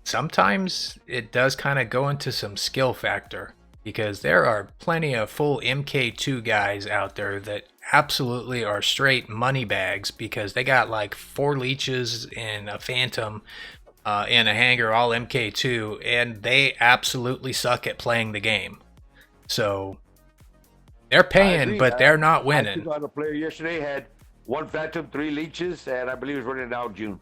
sometimes it does kind of go into some skill factor, because there are plenty of full MK2 guys out there that absolutely are straight money bags, because they got like 4 leeches and a phantom in a hangar, all MK2, and they absolutely suck at playing the game. So they're paying, but they're not winning. I saw a player yesterday had 1 phantom, 3 leeches, and I believe he was running out June.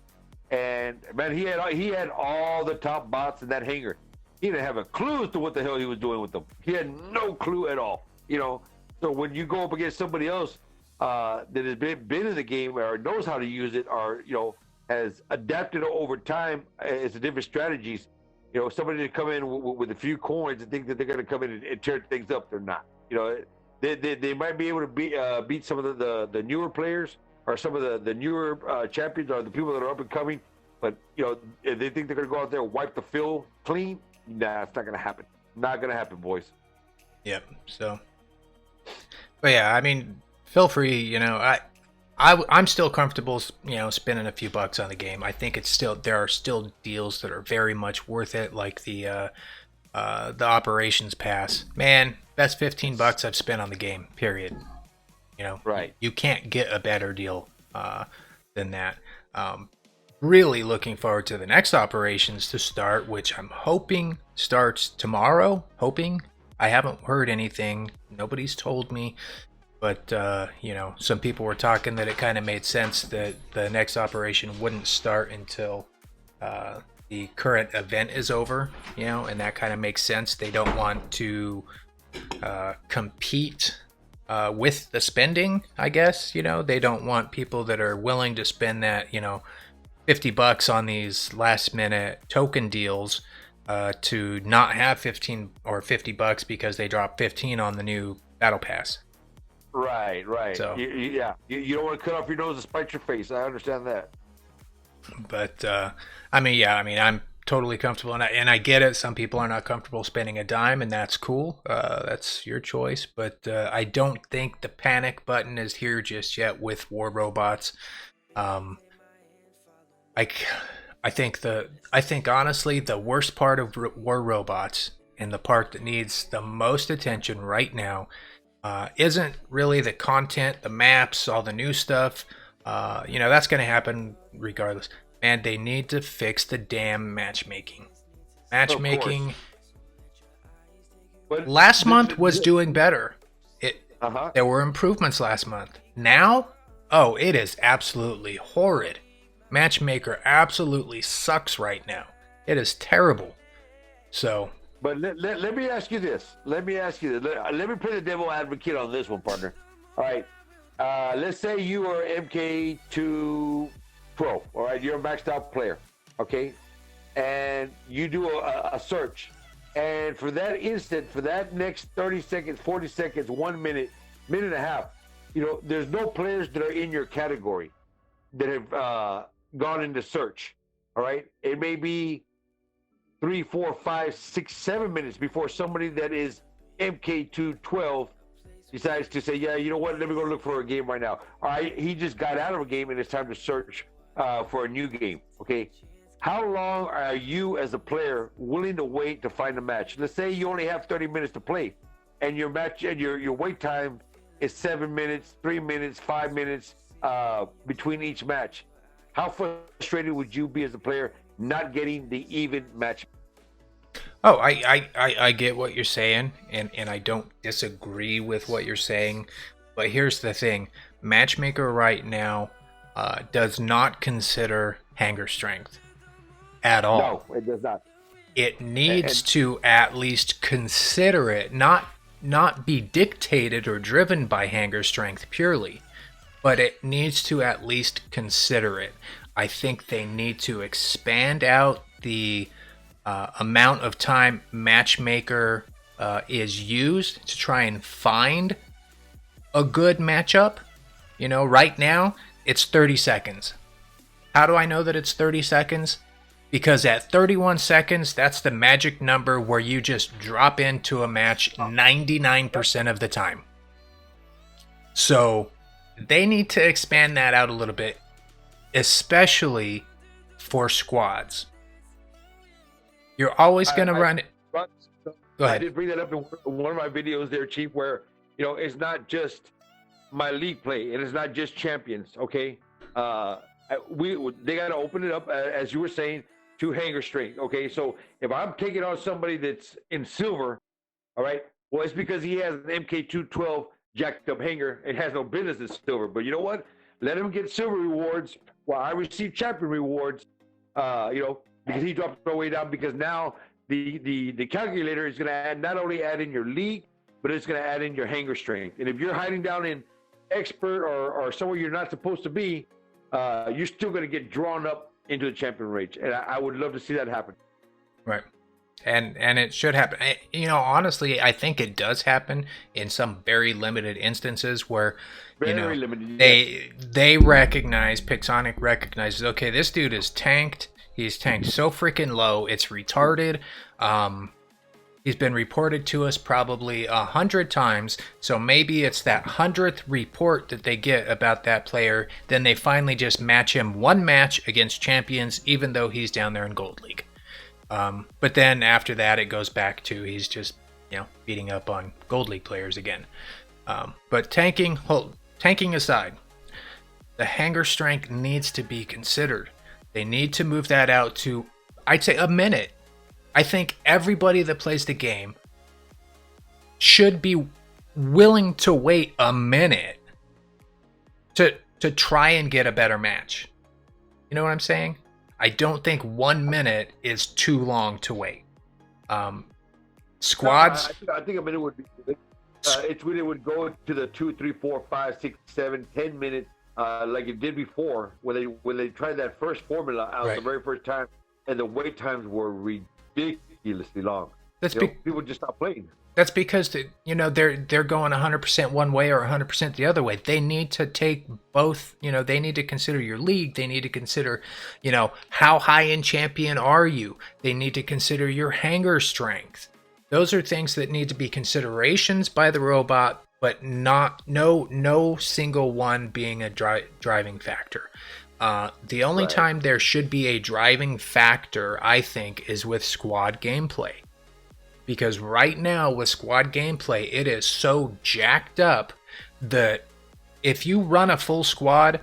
And man, he had all the top bots in that hangar. He didn't have a clue as to what the hell he was doing with them. He had no clue at all. So when you go up against somebody else that has been in the game or knows how to use it, or has adapted over time as to different strategies, somebody to come in with a few coins and think that they're going to come in and tear things up, they're not. They might be able to beat some of the newer players, or some of the newer champions, or the people that are up and coming. But if they think they're going to go out there and wipe the field clean, nah, it's not going to happen. Not going to happen, boys. Yep. So, but yeah, I mean, feel free. I'm still comfortable, spending a few bucks on the game. I think there are still deals that are very much worth it, like the operations pass. Man, that's $15 I've spent on the game. Period. Right. You can't get a better deal than that. Really looking forward to the next operations to start, which I'm hoping starts tomorrow. I haven't heard anything. Nobody's told me. But, some people were talking that it kind of made sense that the next operation wouldn't start until the current event is over, and that kind of makes sense. They don't want to compete with the spending, I guess. They don't want people that are willing to spend that, $50 on these last minute token deals to not have 15 or $50 because they drop 15 on the new battle pass. Right. So, you don't want to cut off your nose to spite your face. I understand that. But I'm totally comfortable, and I get it. Some people are not comfortable spending a dime, and that's cool. That's your choice. But I don't think the panic button is here just yet with War Robots. I think honestly the worst part of War Robots, and the part that needs the most attention right now, isn't really the content, the maps, all the new stuff. That's going to happen regardless. And they need to fix the damn matchmaking. But last month was doing better. There were improvements last month. Now, it is absolutely horrid. Matchmaker absolutely sucks right now. It is terrible. So, but let me ask you this. Let me play the devil advocate on this one, partner. All right. Let's say you are MK2 Pro. All right. You're a maxed out player. Okay. And you do a search. And for that instant, for that next 30 seconds, 40 seconds, 1 minute, minute and a half, there's no players that are in your category that have gone into search. All right. It may be 3, 4, 5, 6, 7 minutes before somebody that is MK212 decides to say, yeah, you know what, let me go look for a game right now. All right, he just got out of a game and it's time to search for a new game. Okay, how long are you as a player willing to wait to find a match? Let's say you only have 30 minutes to play, and your match and your wait time is 7 minutes, 3 minutes, 5 minutes between each match. How frustrated would you be as a player not getting the even match? Oh, I get what you're saying, and I don't disagree with what you're saying. But here's the thing. Matchmaker right now does not consider hanger strength at all. No, it does not. It needs to at least consider it, not be dictated or driven by hanger strength purely, but it needs to at least consider it. I think they need to expand out the amount of time Matchmaker is used to try and find a good matchup. Right now it's 30 seconds. How do I know that it's 30 seconds? Because at 31 seconds, that's the magic number where you just drop into a match 99% of the time. So they need to expand that out a little bit, especially for squads. You're always going to run it. Go ahead. I did bring that up in one of my videos there, Chief, where, it's not just my league play. It is not just champions, okay? They got to open it up, as you were saying, to hanger strength, okay? So if I'm taking on somebody that's in silver, all right, well, it's because he has an MK212 jacked up hanger and has no business in silver. But you know what? Let him get silver rewards while I receive champion rewards, because he dropped the way down, because now the calculator is going to not only add in your league, but it's going to add in your hanger strength. And if you're hiding down in expert or somewhere you're not supposed to be, you're still going to get drawn up into the champion range. And I would love to see that happen. Right. And it should happen. Honestly, I think it does happen in some very limited instances where, limited, they recognize, Pixonic recognizes, okay, this dude is tanked. He's tanked so freaking low, it's retarded. He's been reported to us probably 100 times, so maybe it's that 100th report that they get about that player. Then they finally just match him one match against champions, even though he's down there in Gold League. But then after that, it goes back to he's just beating up on Gold League players again. But tanking aside, the hanger strength needs to be considered. They need to move that out to, I'd say, a minute. I think everybody that plays the game should be willing to wait a minute to try and get a better match. You know what I'm saying? I don't think 1 minute is too long to wait. Squads. I think a minute would be. It's when it would go to the 2, 3, 4, 5, 6, 7, 10 minutes, like it did before, when they tried that first formula out the very first time, and the wait times were ridiculously long. People just stopped playing. That's because they're going 100% one way or 100% the other way. They need to take both. They need to consider your league. They need to consider, how high in champion are you? They need to consider your hanger strength. Those are things that need to be considerations by the robot, but no single one being a driving factor. The only time there should be a driving factor, I think, is with squad gameplay. Because right now with squad gameplay, it is so jacked up that if you run a full squad,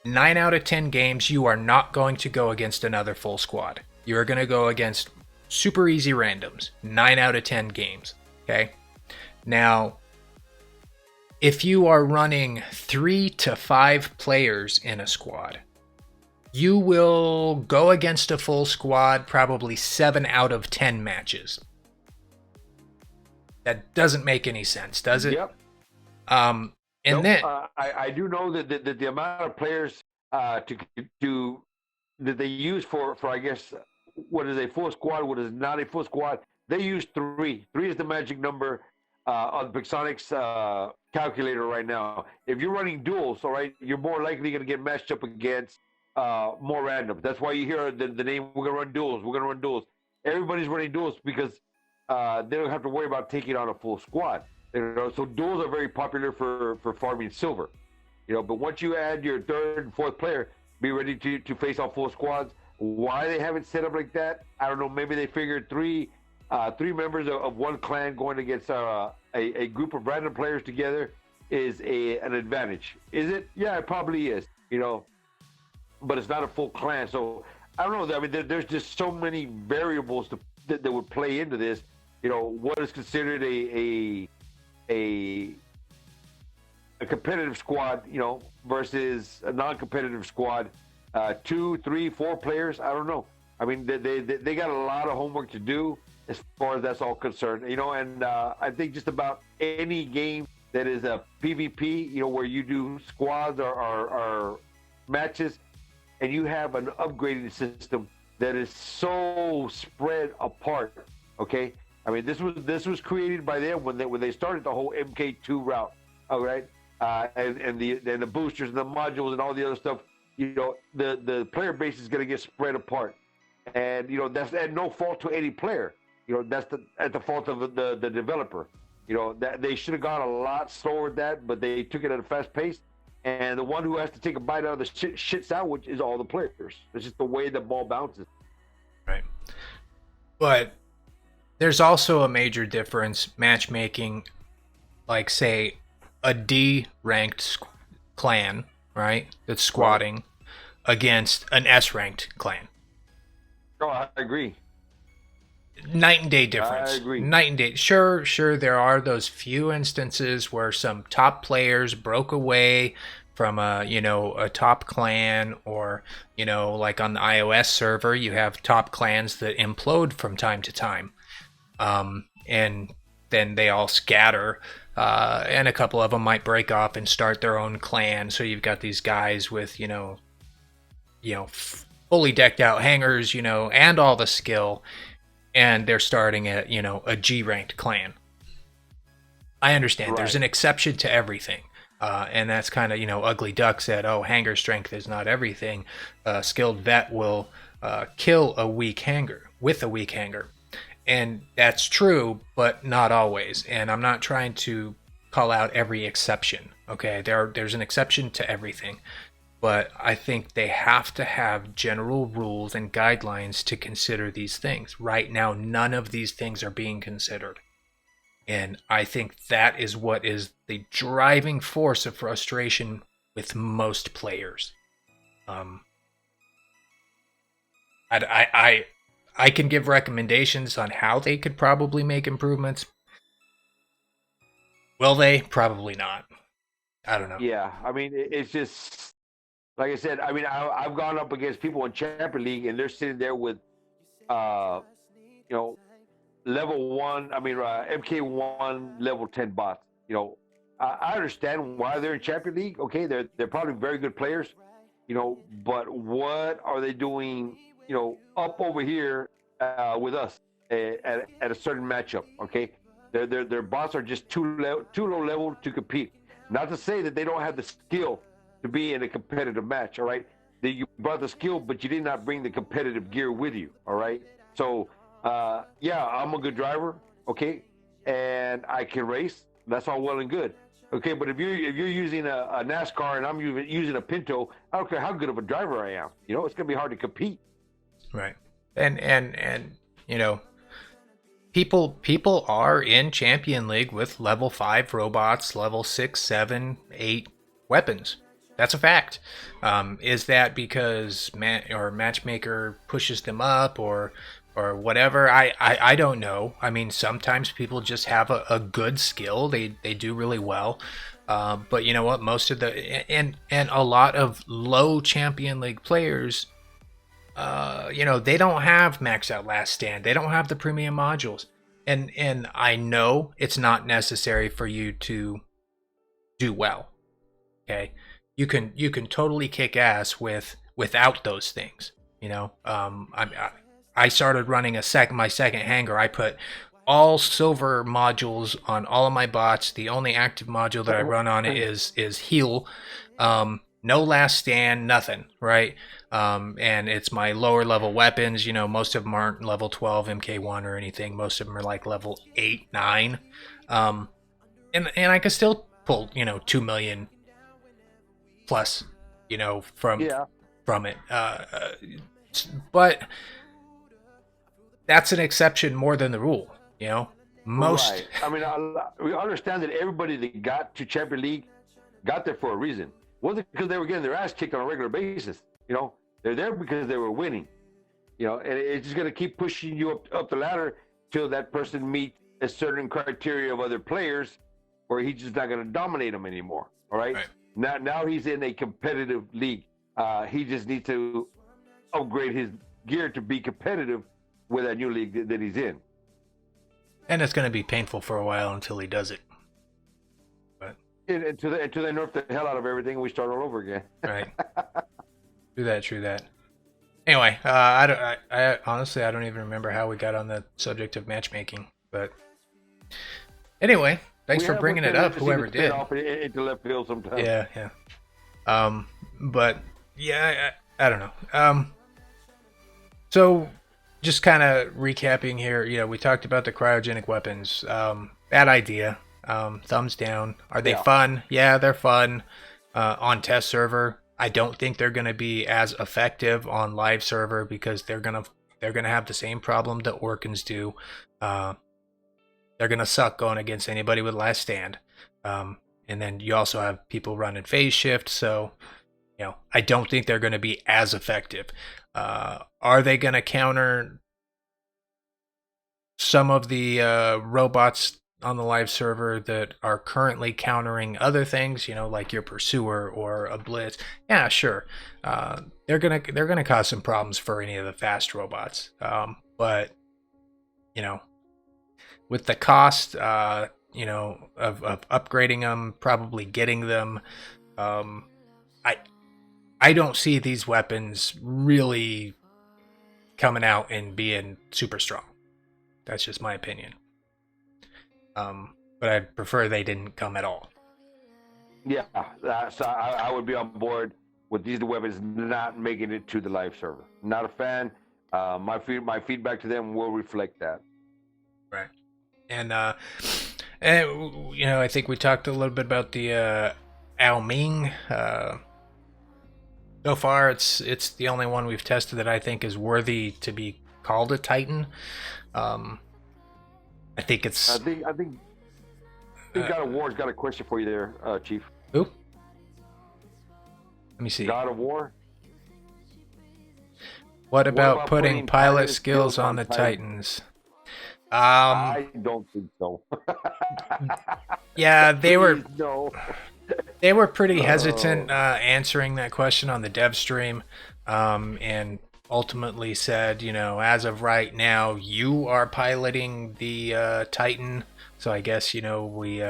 9 out of 10 games, you are not going to go against another full squad. You're going to go against super easy randoms, 9 out of 10 games. Okay. Now, if you are running 3 to 5 players in a squad, you will go against a full squad probably 7 out of 10 matches. That doesn't make any sense, does it? Yep. Then I do know that the amount of players that they use for I guess what is a full squad, what is not a full squad. They use 3. 3 is the magic number on Pixonics calculator right now. If you're running duels, all right, you're more likely going to get matched up against more random. That's why you hear the name. We're going to run duels. We're going to run duels. Everybody's running duels because they don't have to worry about taking on a full squad. So duels are very popular for farming silver. But once you add your 3rd and 4th player, be ready to face off full squads. Why they have it set up like that, I don't know. Maybe they figured three members of one clan going against a group of random players together is an advantage. Is it? Yeah, it probably is. But it's not a full clan. So I don't know. I mean, there's just so many variables that would play into this. What is considered a competitive squad, versus a non-competitive squad. 2, 3, 4 players. I don't know. I mean, they got a lot of homework to do as far as that's all concerned. And I think just about any game that is a PvP, where you do squads or matches, and you have an upgrading system that is so spread apart. Okay. I mean, this was created by them when they started the whole MK2 route. All right. And the boosters and the modules and all the other stuff. The player base is going to get spread apart, and that's at no fault to any player. That's at the fault of the developer. That they should have gone a lot slower with that, but they took it at a fast pace. And the one who has to take a bite out of the shit sandwich is all the players. It's just the way the ball bounces. Right, but there's also a major difference matchmaking, like say a D ranked clan. Right, that's squatting against an S-ranked clan. Oh, I agree. Night and day difference. I agree. Night and day. Sure, there are those few instances where some top players broke away from a top clan, or like on the iOS server, you have top clans that implode from time to time, and then they all scatter. And a couple of them might break off and start their own clan. So you've got these guys with, fully decked out hangers, and all the skill, and they're starting at, a G-ranked clan. I understand. Right. There's an exception to everything. And that's kind of, Ugly Duck said, hanger strength is not everything. Skilled vet will kill a weak hanger with a weak hanger. And that's true, but not always. And I'm not trying to call out every exception. Okay, there's an exception to everything. But I think they have to have general rules and guidelines to consider these things. Right now, none of these things are being considered. And I think that is what is the driving force of frustration with most players. I can give recommendations on how they could probably make improvements. Will they? Probably not. I don't know. Yeah, I mean, it's just like I said. I mean, I've gone up against people in Champion League, and they're sitting there with, uh, you know, level one. I mean, MK1 level 10 bots. You know, I understand why they're in Champion League. Okay, they're probably very good players. You know, but what are they doing? You know, up over here with us at a certain matchup. Okay, their bots are just too low level to compete. Not to say that they don't have the skill to be in a competitive match. All right, that you brought the skill, but you did not bring the competitive gear with you. All right, so yeah, I'm a good driver. Okay, and I can race. That's all well and good. Okay, but if you're using a NASCAR and I'm using a Pinto, I don't care how good of a driver I am. You know, it's gonna be hard to compete. Right. And you know, people are in Champion League with level 5 robots, level 6, 7, 8 weapons. That's a fact. Is that because matchmaker pushes them up or whatever? I don't know. I mean, sometimes people just have a good skill. They do really well. But you know what? Most of the and a lot of low Champion League players, you know, they don't have max out last stand. They don't have the premium modules. And I know it's not necessary for you to do well. Okay, you can totally kick ass without those things. You know, I started running my second hangar. I put all silver modules on all of my bots. The only active module that I run on it is heal. No last stand, nothing, right? And it's my lower level weapons. You know, most of them aren't level 12 MK1 or anything. Most of them are like level 8, 9. And I can still pull, you know, 2 million plus, you know, from it. But that's an exception more than the rule, you know. Most. Right. I mean, we understand that everybody that got to Champion League got there for a reason. Wasn't because they were getting their ass kicked on a regular basis. You know, they're there because they were winning. You know, and it's just going to keep pushing you up the ladder till that person meets a certain criteria of other players, or he's just not going to dominate them anymore. All right. Now he's in a competitive league. He just needs to upgrade his gear to be competitive with that new league that he's in. And it's going to be painful for a while until he does it. But until they nerf the hell out of everything, and we start all over again. Right. True that. Anyway, I honestly I don't even remember how we got on the subject of matchmaking. But anyway, thanks for bringing it up, whoever did. Into left field sometimes. Yeah. But yeah, I don't know. So just kind of recapping here, you know, we talked about the cryogenic weapons. Bad idea. Thumbs down. Are they fun? Yeah, they're fun. On test server, I don't think they're going to be as effective on live server because they're going to have the same problem that Orkans do. They're going to suck going against anybody with last stand. And then you also have people running phase shift, so you know, I don't think they're going to be as effective. Are they going to counter some of the robots on the live server that are currently countering other things, you know, like your pursuer or a blitz? Yeah, sure. They're gonna cause some problems for any of the fast robots. But you know, with the cost, you know, of upgrading them, probably getting them, I don't see these weapons really coming out and being super strong. That's just my opinion. But I'd prefer they didn't come at all. Yeah, so I would be on board with these weapons not making it to the live server. Not a fan. My feedback to them will reflect that. Right. And you know, I think we talked a little bit about the Ming. So far, it's the only one we've tested that I think is worthy to be called a Titan. I think it's. I think God of War's got a question for you there, Chief. Who? Let me see. God of War. What about putting pilot skills on the Titans? I don't think so. Yeah, Please, no. they were pretty hesitant Oh, answering that question on the dev stream, and ultimately said, as of right now, you are piloting the Titan. So I guess we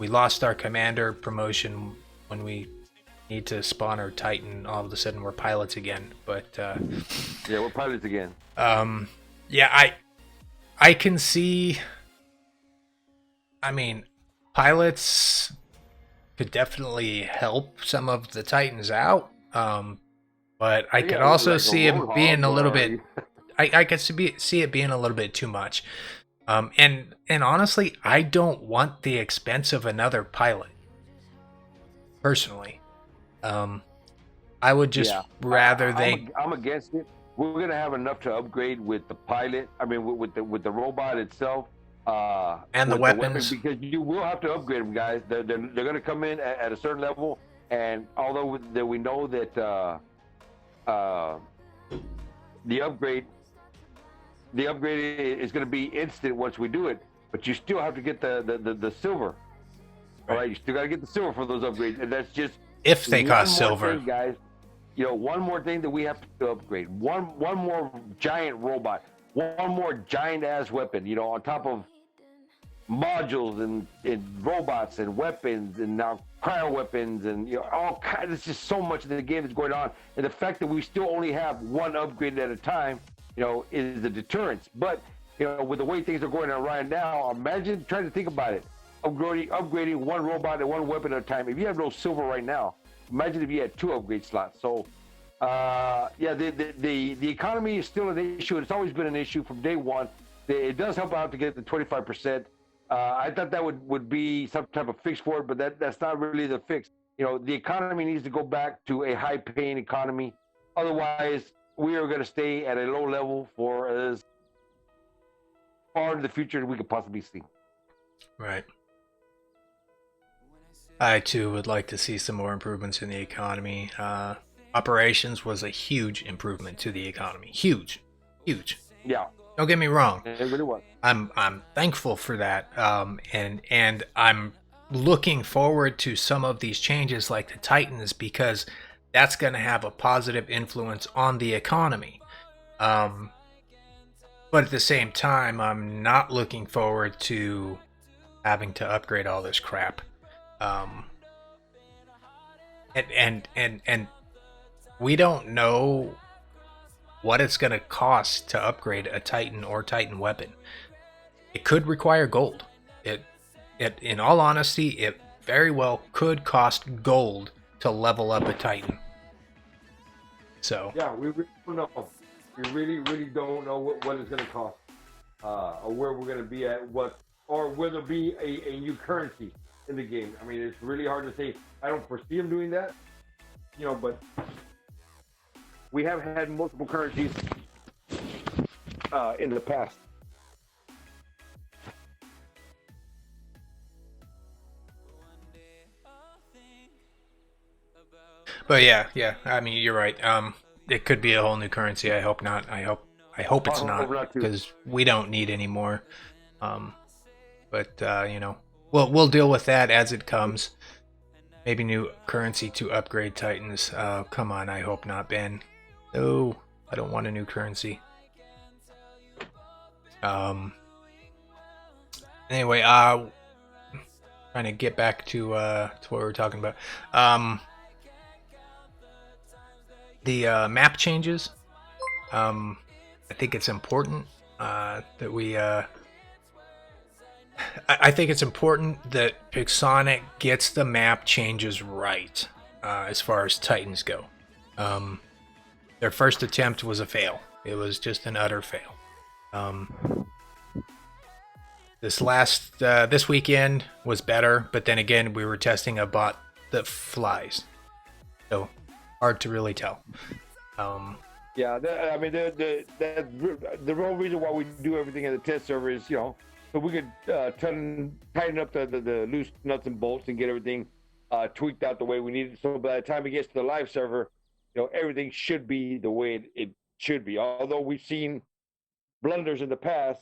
lost our commander promotion when we need to spawn our Titan. All of a sudden, we're pilots again. But yeah, we're pilots again. yeah, I can see. I mean, pilots could definitely help some of the Titans out. But I could Yeah, also like a see it being roadhog a little or bit. I could see it being a little bit too much. And honestly, I don't want the expense of another pilot. Personally, I would just yeah. rather they I'm against it. We're gonna have enough to upgrade with the pilot. I mean, with the robot itself, and the with the weapon, weapons. because you will have to upgrade them, guys. They're gonna come in at a certain level, and although that we know that uh, the upgrade the upgrade is going to be instant once we do it, but you still have to get the silver. All right, you still got to get the silver for those upgrades, and that's just If they one cost more silver. thing, guys. One more thing that we have to upgrade. One more giant robot. One more giant ass weapon. On top of modules and robots and weapons and now cryo weapons and all kinds. There's just so much in the game that's going on, and the fact that we still only have one upgrade at a time, is the deterrence. But with the way things are going on right now, imagine trying to think about it. Upgrading one robot and one weapon at a time. If you have no silver right now, imagine if you had 2 upgrade slots. So, yeah, the economy is still an issue. It's always been an issue from day one. It does help out to get the 25%. I thought that would be some type of fix for it, but that's not really the fix. The economy needs to go back to a high-paying economy. Otherwise, we are going to stay at a low level for as far into the future as we could possibly see. Right. I too would like to see some more improvements in the economy. Operations was a huge improvement to the economy. Huge. Yeah. Don't get me wrong. It really was. I'm thankful for that. And I'm looking forward to some of these changes like the Titans, because that's going to have a positive influence on the economy. But at the same time, I'm not looking forward to having to upgrade all this crap. And we don't know what it's going to cost to upgrade a Titan or Titan weapon. It could require gold. It in all honesty, it very well could cost gold to level up a Titan. So yeah, we really don't know. We really don't know what it's going to cost, or where we're going to be at, or will there be a new currency in the game. I mean, it's really hard to say. I don't foresee them doing that, but we have had multiple currencies in the past. But yeah. I mean, you're right. It could be a whole new currency. I hope not. I hope it's not, because we don't need any more. But we'll deal with that as it comes. Maybe new currency to upgrade Titans. Come on, I hope not, Ben. No, I don't want a new currency. Anyway, trying to get back to what we were talking about. The map changes. I think it's important that we. I think it's important that Pixonic gets the map changes right as far as Titans go. Their first attempt was a fail. It was just an utter fail. This weekend was better, but then again, we were testing a bot that flies, so hard to really tell. Yeah, I mean, the real reason why we do everything in the test server is, so we could tighten up the loose nuts and bolts and get everything tweaked out the way we need it. So by the time it gets to the live server, everything should be the way it should be. Although we've seen blunders in the past,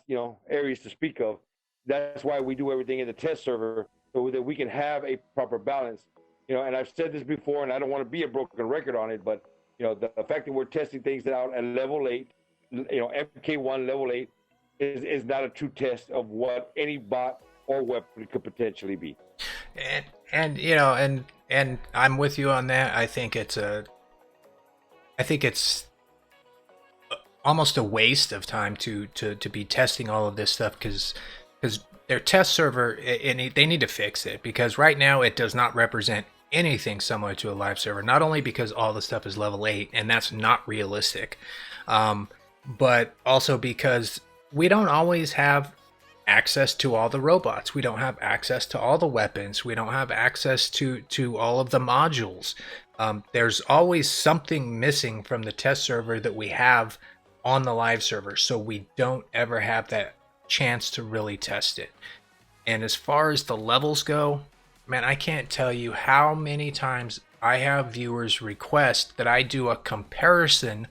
areas to speak of. That's why we do everything in the test server so that we can have a proper balance. And I've said this before, and I don't want to be a broken record on it, but the fact that we're testing things out at level 8, MK1 level 8 is not a true test of what any bot or weapon could potentially be. And I'm with you on that. I think it's almost a waste of time to be testing all of this stuff because their test server, and they need to fix it, because right now it does not represent anything similar to a live server. Not only because all the stuff is level 8 and that's not realistic, but also because we don't always have access to all the robots. We don't have access to all the weapons. We don't have access to all of the modules. There's always something missing from the test server that we have on the live server, so we don't ever have that chance to really test it. And as far as the levels go, man, I can't tell you how many times I have viewers request that I do a comparison,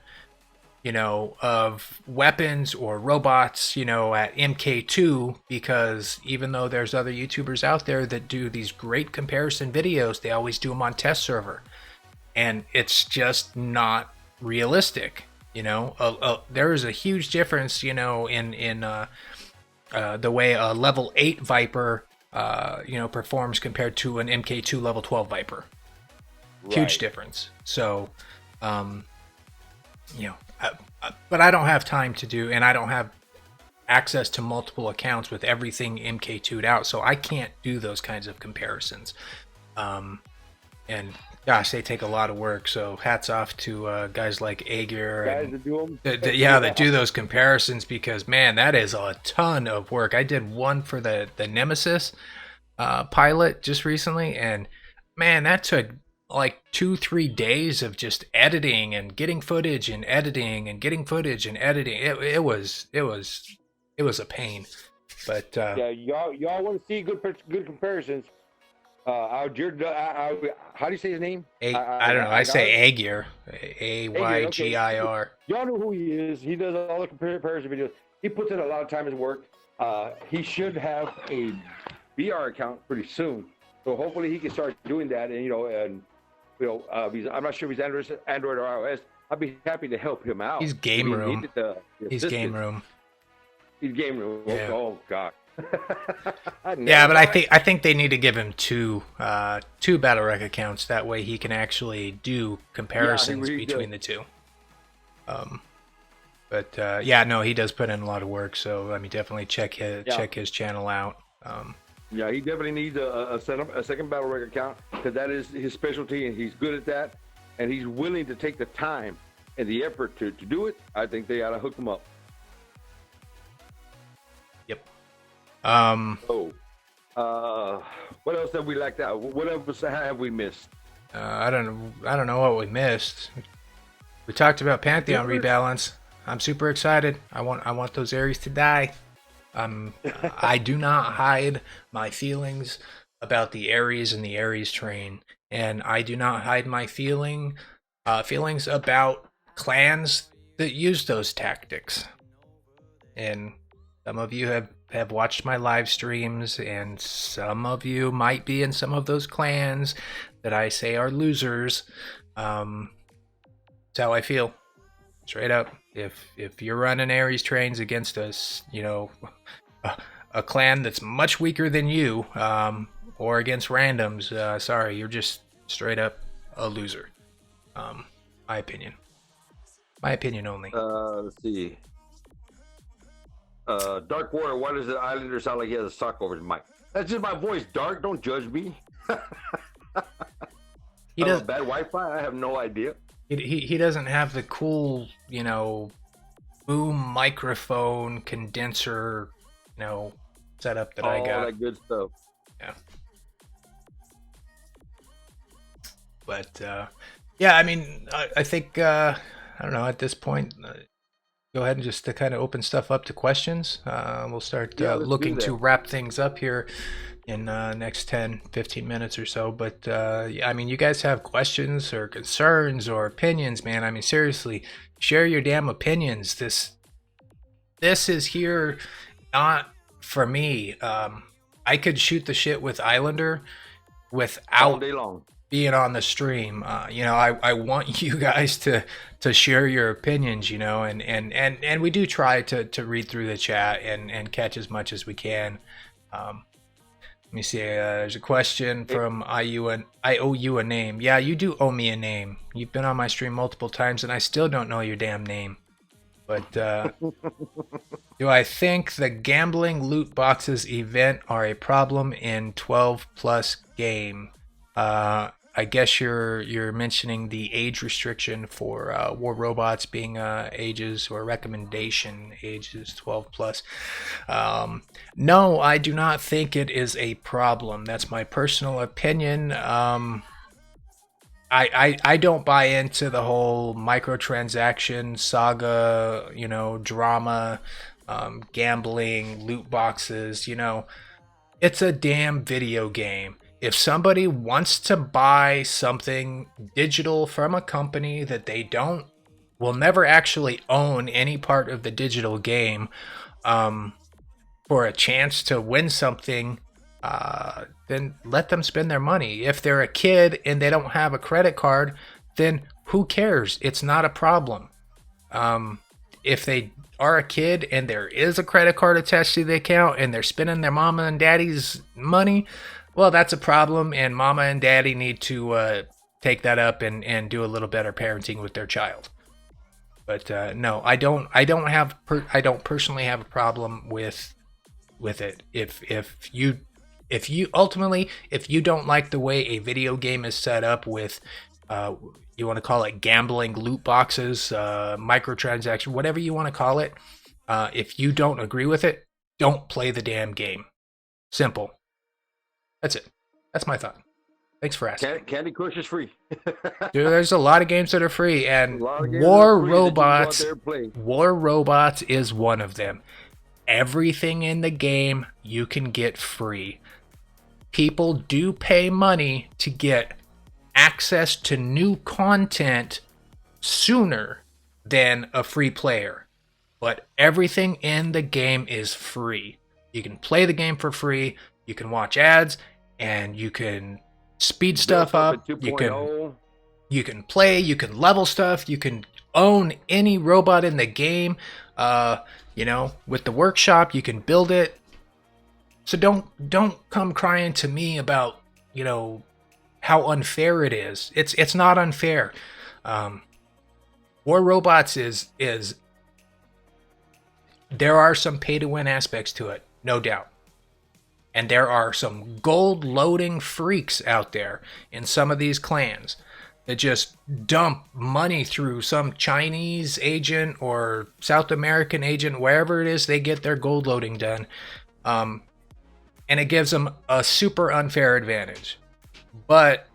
of weapons or robots, at MK2, because even though there's other YouTubers out there that do these great comparison videos, they always do them on test server. And it's just not realistic. There is a huge difference, in the way a level 8 Viper, performs compared to an MK2 level 12 Viper. Right. Huge difference. So, but I don't have time to do, and I don't have access to multiple accounts with everything MK2'd out, so I can't do those kinds of comparisons. And gosh, they take a lot of work. So hats off to guys like Aegir, guys that do them. That do those comparisons, because man, that is a ton of work. I did one for the Nemesis pilot just recently, and man, that took like 2-3 days of just editing and getting footage and editing and getting footage and editing. It was a pain. But yeah, y'all want to see good comparisons. How do you say his name? I don't know. I say Aegir. Aygir. Okay. Y'all know who he is. He does all the comparison videos. He puts in a lot of time and work. He should have a VR account pretty soon. So hopefully he can start doing that. And I'm not sure if he's Android or iOS. I'd be happy to help him out. He's game room. He's game room. He's game room. Yeah. Oh God. Yeah, but I think they need to give him two BattleRec accounts. That way he can actually do comparisons between the two. But no, he does put in a lot of work. So definitely check his channel out. Yeah, he definitely needs a second BattleRec account, because that is his specialty, and he's good at that, and he's willing to take the time and the effort to do it. I think they ought to hook him up. Yep. What else have we lacked out? What else have we missed? I don't know what we missed. We talked about Pantheon Rebalance. I'm super excited. I want those Ares to die. I do not hide my feelings about the Ares and the Ares train, and I do not hide my feelings about clans that use those tactics. And some of you have watched my live streams, and some of you might be in some of those clans that I say are losers. That's how I feel, straight up. If you're running Ares trains against us, a clan that's much weaker than you, or against randoms, sorry, you're just straight up a loser. My opinion only. Let's see. Dark Warrior, why does the Islander sound like he has a sock over his mic? That's just my voice, Dark. Don't judge me. He does bad Wi-Fi. I have no idea. He doesn't have the cool, boom microphone condenser, setup that I got. All that good stuff. Yeah. But I think I don't know, at this point. Go ahead and just to kind of open stuff up to questions. We'll start looking to wrap things up here in next 10-15 minutes or so. But you guys have questions or concerns or opinions, man. Seriously, share your damn opinions. This this is here not for me. I could shoot the shit with Islander All without day long. being on the stream. I want you guys to share your opinions, and we do try to read through the chat and catch as much as we can. Let me see. There's a question from I owe you a name. Yeah, you do owe me a name. You've been on my stream multiple times, and I still don't know your damn name. But do I think the gambling loot boxes event are a problem in 12 plus game? I guess you're mentioning the age restriction for War Robots being ages or recommendation ages 12 plus. No, I do not think it is a problem. That's my personal opinion. I don't buy into the whole microtransaction saga, drama, gambling, loot boxes. It's a damn video game. If somebody wants to buy something digital from a company that they will never actually own any part of the digital game, for a chance to win something, then let them spend their money. If they're a kid and they don't have a credit card, then who cares? It's not a problem. If they are a kid and there is a credit card attached to the account and they're spending their mama and daddy's money, well, that's a problem, and mama and daddy need to take that up and do a little better parenting with their child. But no, I don't personally have a problem with it. If you ultimately, if you don't like the way a video game is set up with, you want to call it gambling, loot boxes, microtransaction, whatever you want to call it, if you don't agree with it, don't play the damn game. Simple. That's it. That's my thought. Thanks for asking. Candy Crush is free. Dude, there's a lot of games that are free, and War Robots is one of them. Everything in the game you can get free. People do pay money to get access to new content sooner than a free player. But everything in the game is free. You can play the game for free. You can watch ads, and you can speed stuff up. You can play. You can level stuff. You can own any robot in the game. With the workshop, you can build it. So don't come crying to me about how unfair it is. It's not unfair. War Robots is there are some pay to win aspects to it, no doubt. And there are some gold loading freaks out there in some of these clans that just dump money through some Chinese agent or South American agent, wherever it is they get their gold loading done. And it gives them a super unfair advantage. But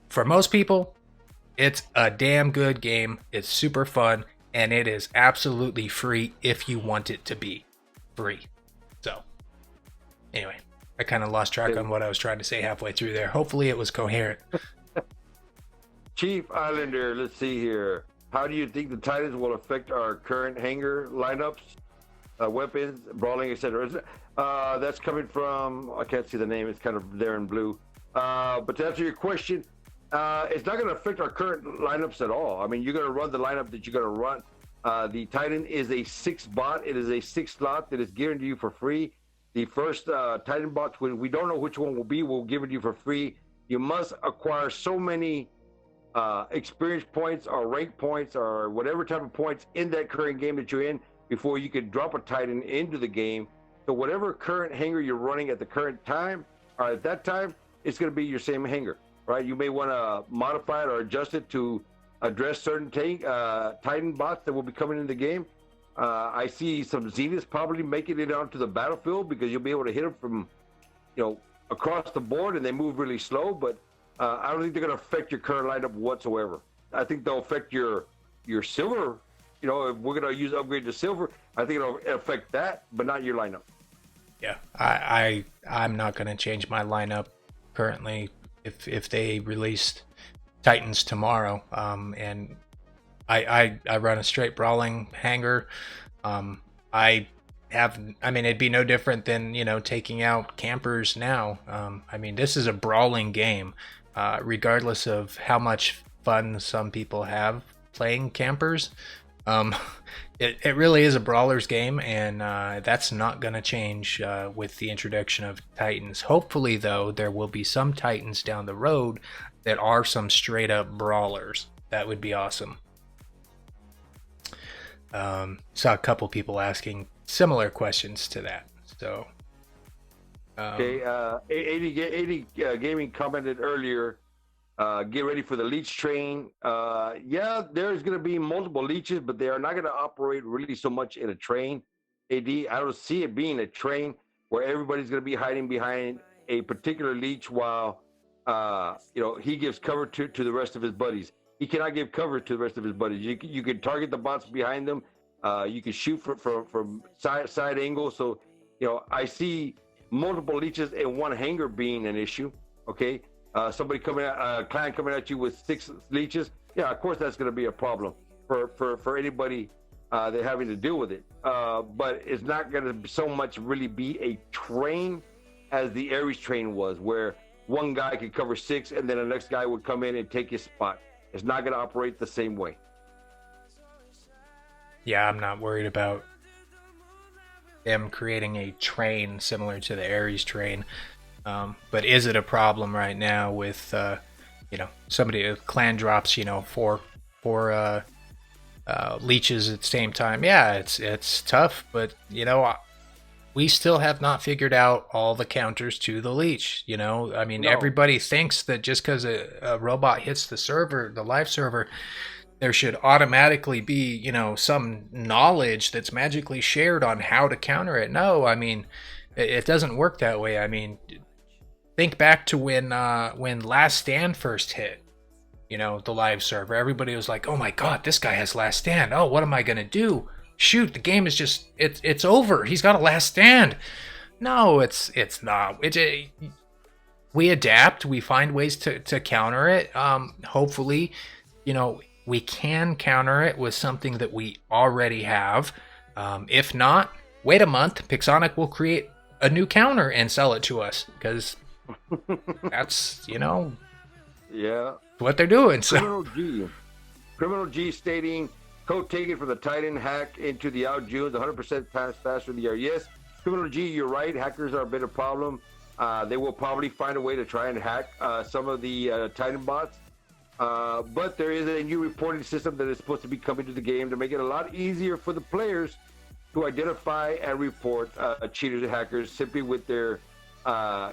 for most people, it's a damn good game. It's super fun, and it is absolutely free if you want it to be free. So, anyway, I kind of lost track on what I was trying to say halfway through there. Hopefully it was coherent. Chief Islander, let's see here. How do you think the Titans will affect our current hangar lineups, weapons, brawling, etc.? That's coming from, I can't see the name, it's kind of there in blue. But to answer your question, it's not going to affect our current lineups at all. I mean, you're going to run the lineup that you're going to run. The Titan is a 6 bot. It is a 6 slot that is given to you for free. The first Titan bots, we don't know which one will be, we'll give it to you for free. You must acquire so many experience points or rank points or whatever type of points in that current game that you're in before you could drop a Titan into the game. So whatever current hangar you're running at the current time or at that time, it's going to be your same hangar, right? You may want to modify it or adjust it to address certain Titan bots that will be coming in the game. I see some Zeniths probably making it onto the battlefield because you'll be able to hit them from, across the board, and they move really slow. But I don't think they're going to affect your current lineup whatsoever. I think they'll affect your silver. If we're going to use upgrade to silver, I think it'll affect that, but not your lineup. Yeah, I'm not going to change my lineup currently if they released Titans tomorrow. And I run a straight brawling hangar. I mean, it'd be no different than, taking out campers now. I mean, this is a brawling game, regardless of how much fun some people have playing campers. It really is a brawler's game, and that's not going to change with the introduction of Titans. Hopefully, though, there will be some Titans down the road that are some straight up brawlers. That would be awesome. Saw a couple people asking similar questions to that. So, okay, 80 Gaming commented earlier. Get ready for the leech train. Yeah, there's going to be multiple leeches, but they are not going to operate really so much in a train. I don't see it being a train where everybody's going to be hiding behind a particular leech while he gives cover to the rest of his buddies. He cannot give cover to the rest of his buddies. You can target the bots behind them. You can shoot from side angles. So, I see multiple leeches in one hangar being an issue. Okay. Somebody clan coming at you with 6 leeches. Yeah, of course that's going to be a problem for anybody that having to deal with it. But it's not going to so much really be a train as the Ares train was, where one guy could cover 6 and then the next guy would come in and take his spot. It's not going to operate the same way. Yeah, I'm not worried about them creating a train similar to the Ares train. But is it a problem right now with, somebody, clan drops, 4 leeches at the same time? Yeah, it's tough, but, we still have not figured out all the counters to the leech. I mean, no. Everybody thinks that just because a robot hits the server, the live server, there should automatically be, some knowledge that's magically shared on how to counter it. No, I mean, it doesn't work that way. I mean, think back to when Last Stand first hit, the live server. Everybody was like, oh my God, this guy has Last Stand. Oh, what am I going to do? Shoot, the game is just, it's over. He's got a Last Stand. No, it's not. We adapt. We find ways to counter it. Hopefully, we can counter it with something that we already have. If not, wait a month. Pixonic will create a new counter and sell it to us, because that's, yeah, what they're doing. So Criminal G stating, code taken from the Titan hack into the out June, 100% pass faster than the year. Yes, Criminal G, you're right. Hackers are a bit of a problem. They will probably find a way to try and hack some of the Titan bots. But there is a new reporting system that is supposed to be coming to the game to make it a lot easier for the players to identify and report cheaters and hackers simply with their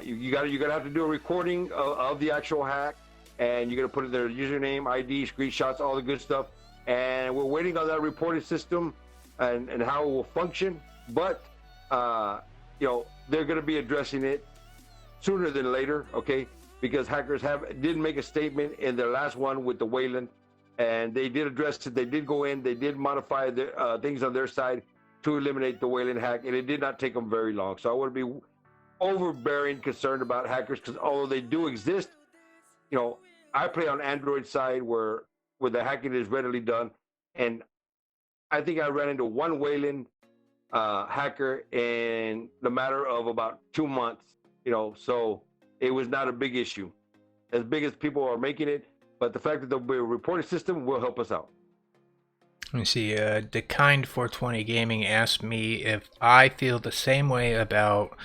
you're gonna have to do a recording of the actual hack, and you're gonna put in their username, ID, screenshots, all the good stuff. And we're waiting on that reporting system and how it will function. But they're gonna be addressing it sooner than later, okay? Because hackers did make a statement in their last one with the Wayland, and they did address it. They did go in, they did modify the things on their side to eliminate the Wayland hack, and it did not take them very long. So I wouldn't be overbearing concerned about hackers, because although they do exist, I play on Android side where the hacking is readily done, and I think I ran into one Wayland hacker in the matter of about 2 months. So it was not a big issue, as big as people are making it. But the fact that there'll be a reporting system will help us out. Let me see. Dekind 420 Gaming asked me if I feel the same way about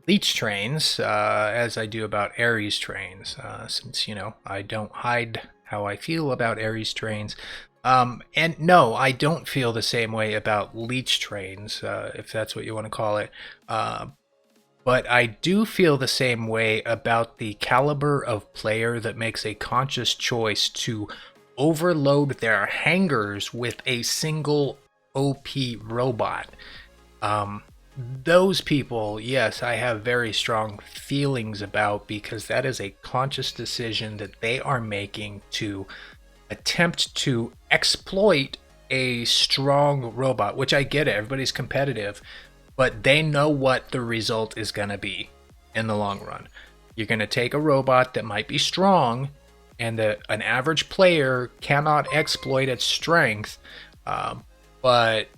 leech trains as I do about Ares trains, since I don't hide how I feel about Ares trains. And no, I don't feel the same way about leech trains, if that's what you want to call it. But I do feel the same way about the caliber of player that makes a conscious choice to overload their hangars with a single OP robot. Those people, yes, I have very strong feelings about, because that is a conscious decision that they are making to attempt to exploit a strong robot, which I get it, everybody's competitive, but they know what the result is going to be in the long run. You're going to take a robot that might be strong and that an average player cannot exploit its strength, but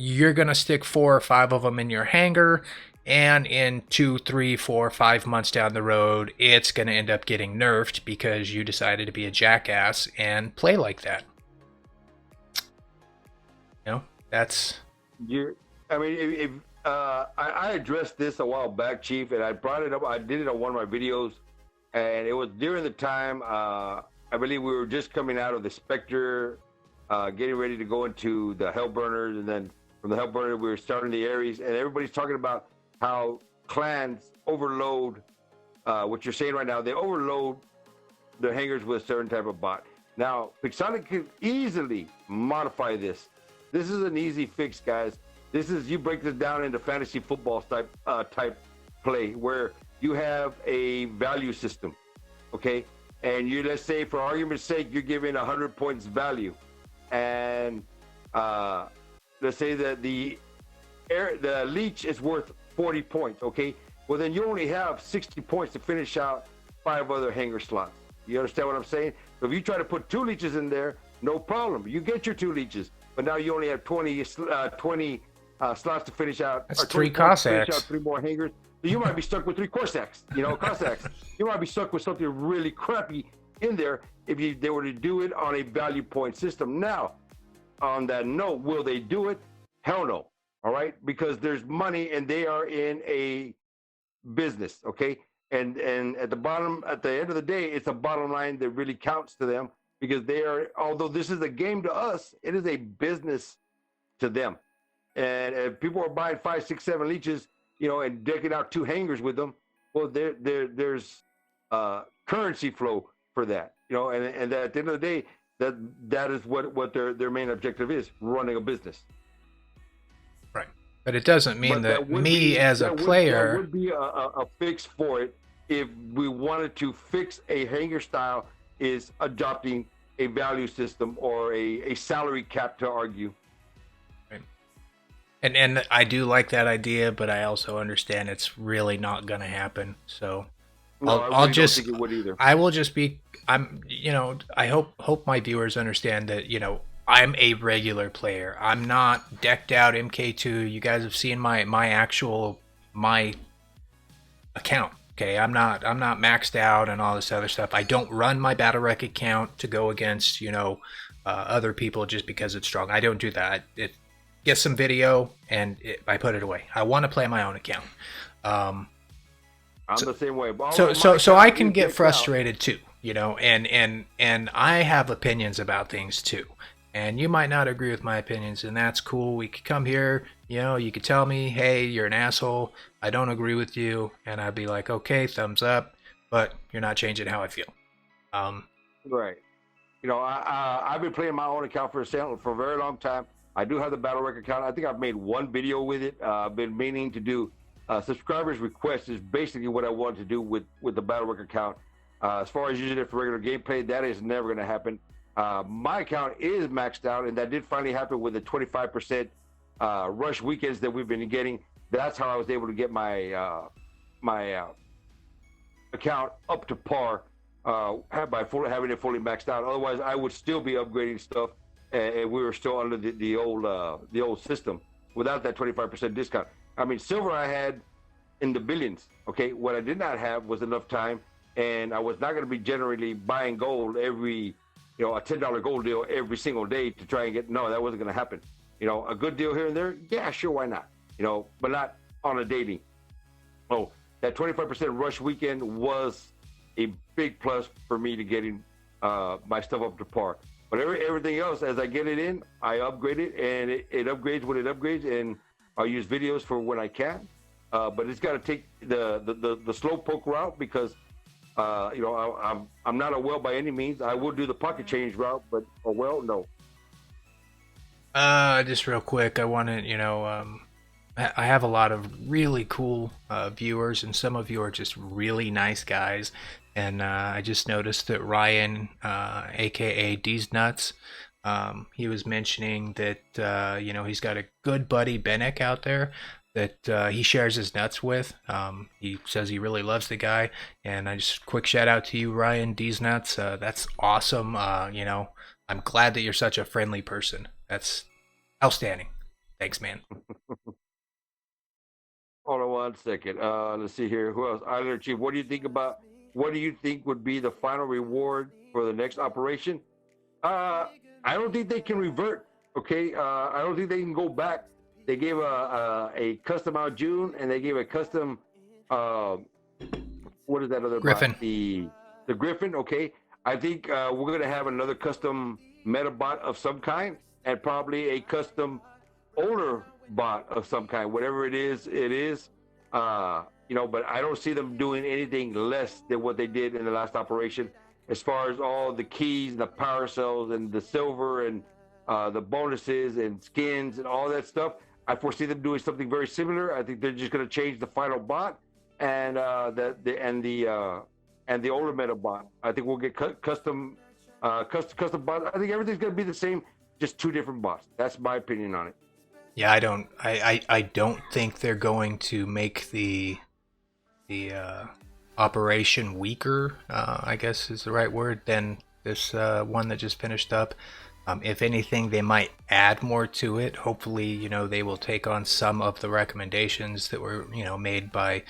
you're going to stick 4 or 5 of them in your hangar, and in 2, 3, 4, 5 months down the road, it's going to end up getting nerfed because you decided to be a jackass and play like that. You know, that's... I mean, if I addressed this a while back, Chief, and I brought it up. I did it on one of my videos, and it was during the time, I believe we were just coming out of the Spectre, getting ready to go into the Hellburners, and then from the Hellburner, we were starting the Ares, and everybody's talking about how clans overload, what you're saying right now, they overload the hangars with a certain type of bot. Now, Pixonic can easily modify this. This is an easy fix, guys. This is, you break this down into fantasy football type play, where you have a value system, okay? And you, let's say, for argument's sake, you're giving 100 points value, and let's say that the leech is worth 40 points, okay? Well, then you only have 60 points to finish out 5 other hangar slots. You understand what I'm saying? So if you try to put 2 leeches in there, no problem. You get your 2 leeches, but now you only have 20 slots to finish out. That's 3 Cossacks. 3 more hangars. So you might be stuck with 3 Cossacks, Cossacks. You might be stuck with something really crappy in there if they were to do it on a value point system. Now, on that note, will they do it? Hell no. All right, because there's money and they are in a business, okay? And at the end of the day, it's a bottom line that really counts to them, because they are, although this is a game to us, it is a business to them. And if people are buying 5, 6, 7 leeches, and decking out 2 hangars with them, well, there's currency flow for that, and at the end of the day, that is what their main objective is, running a business. Right. But it doesn't mean that me as a player... That would be a fix for it if we wanted to fix a hangar style, is adopting a value system or a salary cap, to argue. Right. And I do like that idea, but I also understand it's really not going to happen. So no, I really don't think it would either. I will just be... I hope my viewers understand that, I'm a regular player. I'm not decked out MK2. You guys have seen my account. Okay, I'm not maxed out and all this other stuff. I don't run my Battle Wreck account to go against other people just because it's strong. I don't do that. It gets some video and I put it away. I want to play my own account. I'm the same way. So I can get frustrated too, and I have opinions about things too. And you might not agree with my opinions, and that's cool. We could come here, you could tell me, hey, you're an asshole, I don't agree with you, and I'd be like, okay, thumbs up, but you're not changing how I feel. Right. I've been playing my own account for a very long time. I do have the Battle Wreck account. I think I've made 1 video with it. I've been meaning to do subscribers requests is basically what I want to do with the Battle Wreck account. As far as using it for regular gameplay, that is never going to happen. My account is maxed out, and that did finally happen with the 25% rush weekends that we've been getting. That's how I was able to get my account up to par by having it fully maxed out. Otherwise, I would still be upgrading stuff, and we were still under the old system without that 25% discount. I mean, silver I had in the billions. Okay, what I did not have was enough time, and I was not going to be generally buying gold every. A $10 gold deal every single day to try and get, no, that wasn't going to happen. A good deal here and there, yeah, sure, why not? But not on a daily. Oh, that 25% rush weekend was a big plus for me to getting my stuff up to par. But everything else, as I get it in, I upgrade it, and it upgrades when it upgrades, and I'll use videos for when I can. But it's got to take the slow poke route, because I'm not a well by any means. I will do the pocket change route, but a well, no. Just real quick, I want to, I have a lot of really cool viewers, and some of you are just really nice guys. And I just noticed that Ryan, aka D's Nuts, he was mentioning that he's got a good buddy Benek out there that he shares his nuts with. He says he really loves the guy, and I just quick shout out to you, Ryan D's Nuts. That's awesome. I'm glad that you're such a friendly person. That's outstanding. Thanks, man. Hold on one second. Let's see here. Who else? Islander Chief. What do you think would be the final reward for the next operation? I don't think they can revert. Okay. I don't think they can go back. They gave a custom out June, and they gave a custom. What is that other Griffin? bot? The Griffin. Okay. I think we're gonna have another custom meta bot of some kind, and probably a custom older bot of some kind. Whatever it is, it is. But I don't see them doing anything less than what they did in the last operation, as far as all the keys and the power cells and the silver and the bonuses and skins and all that stuff. I foresee them doing something very similar. I think they're just going to change the final bot and the older meta bot. I think we'll get custom bots. I think everything's going to be the same, just two different bots. That's my opinion on it. Yeah, I don't think they're going to make the operation weaker, I guess is the right word, than this one that just finished up. If anything, they might add more to it. Hopefully, they will take on some of the recommendations that were, made by,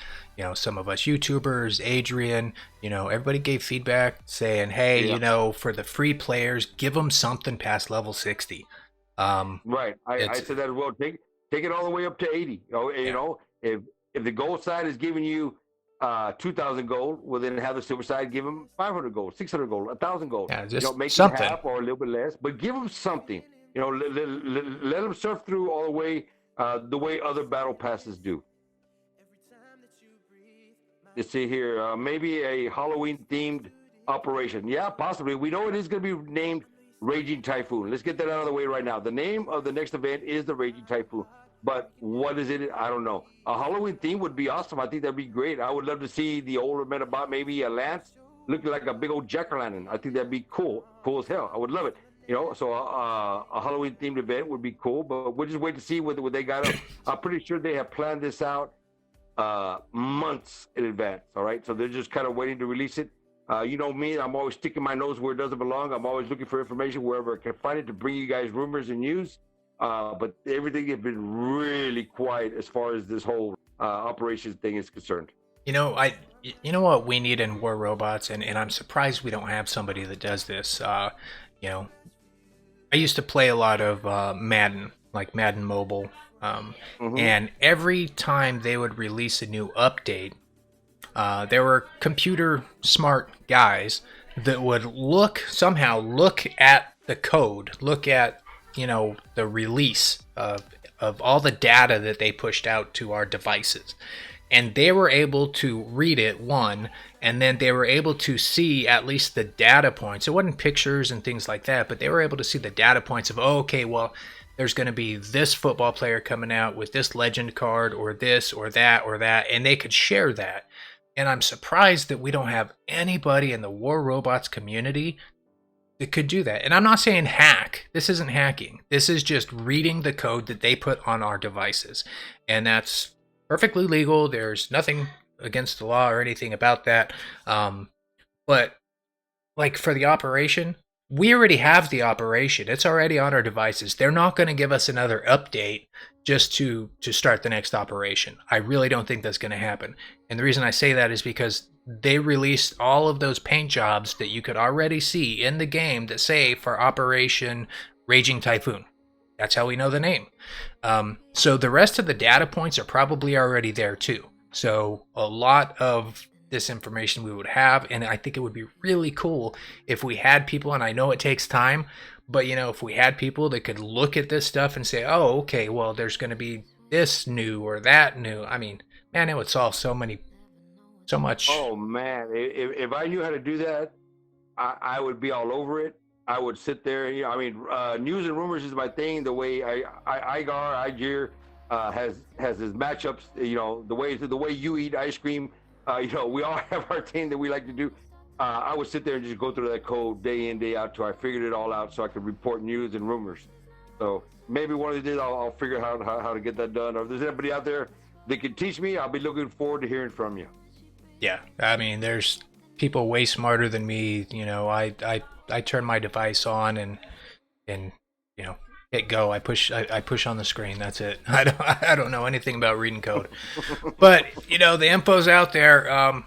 some of us YouTubers, Adrian. Everybody gave feedback saying, hey, for the free players, give them something past level 60. Right. I said that as well. Take it all the way up to 80. If the gold side is giving you 2,000 gold, well, then have the silver side give them 500 gold, 600 gold, 1,000 gold. Yeah, just make something. it half or a little bit less, but give them something. Let them surf through all the way other battle passes do. Let's see here. Maybe a Halloween themed operation. Yeah, possibly. We know it is going to be named Raging Typhoon. Let's get that out of the way right now. The name of the next event is the Raging Typhoon. But what is it? I don't know. A Halloween theme would be awesome. I think that'd be great. I would love to see the older Metabot, maybe a Lance, looking like a big old jack-o'-lantern. I think that'd be cool. Cool as hell. I would love it. So a Halloween themed event would be cool. But we'll just wait to see what they got up. I'm pretty sure they have planned this out months in advance. All right. So they're just kind of waiting to release it. Me, I'm always sticking my nose where it doesn't belong. I'm always looking for information wherever I can find it to bring you guys rumors and news. But everything has been really quiet as far as this whole operations thing is concerned. You know what we need in War Robots, and I'm surprised we don't have somebody that does this. I used to play a lot of Madden, like Madden Mobile, and every time they would release a new update, there were computer smart guys that would somehow look at the code, look at the release of all the data that they pushed out to our devices. And they were able to read it, and then they were able to see at least the data points. It wasn't pictures and things like that, but they were able to see the data points of, there's going to be this football player coming out with this legend card, or this, or that, and they could share that. And I'm surprised that we don't have anybody in the War Robots community that could do that. And I'm not saying hack. This isn't hacking. This is just reading the code that they put on our devices. And that's perfectly legal. There's nothing against the law or anything about that. But like for the operation, we already have the operation. It's already on our devices. They're not going to give us another update just to start the next operation. I really don't think that's going to happen. And the reason I say that is because they released all of those paint jobs that you could already see in the game that say for Operation Raging Typhoon. That's how we know the name. So the rest of the data points are probably already there too. So a lot of this information we would have, and I think it would be really cool if we had people, and I know it takes time, but if we had people that could look at this stuff and say, oh, okay, well, there's going to be this new or that new. I mean, man, it would solve so much. Oh man, if I knew how to do that, I would be all over it. I would sit there. News and rumors is my thing. The way Iger has his matchups. The way you eat ice cream. We all have our thing that we like to do. I would sit there and just go through that code day in, day out till I figured it all out, so I could report news and rumors. So maybe one of these days I'll figure out how to get that done. Or if there's anybody out there that can teach me, I'll be looking forward to hearing from you. Yeah, I mean, there's people way smarter than me. I turn my device on and hit go. I push on the screen. That's it. I don't know anything about reading code. But the info's out there.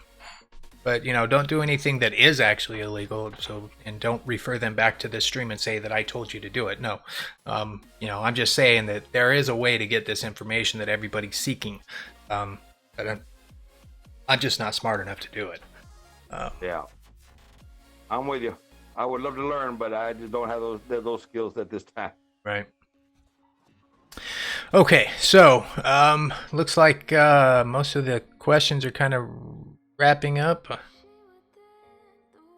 But don't do anything that is actually illegal. So, and don't refer them back to this stream and say that I told you to do it. No, I'm just saying that there is a way to get this information that everybody's seeking. But I'm just not smart enough to do it. Yeah, I'm with you. I would love to learn, but I just don't have those skills at this time. Right. Okay, so looks like most of the questions are kind of wrapping up.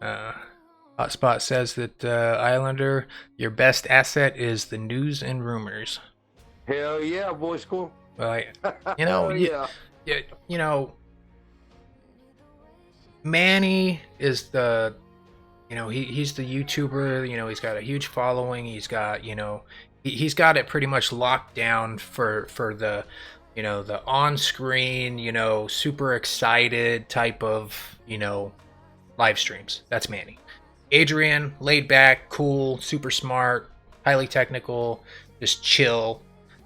Hotspot says that Islander, your best asset is the news and rumors. Hell yeah, boy, school. Well, yeah. Manny is the, he's the YouTuber. He's got a huge following. He's got, he's got it pretty much locked down for the, the on-screen, super excited type of, live streams. That's Manny. Adrian, laid back, cool, super smart, highly technical, just chill,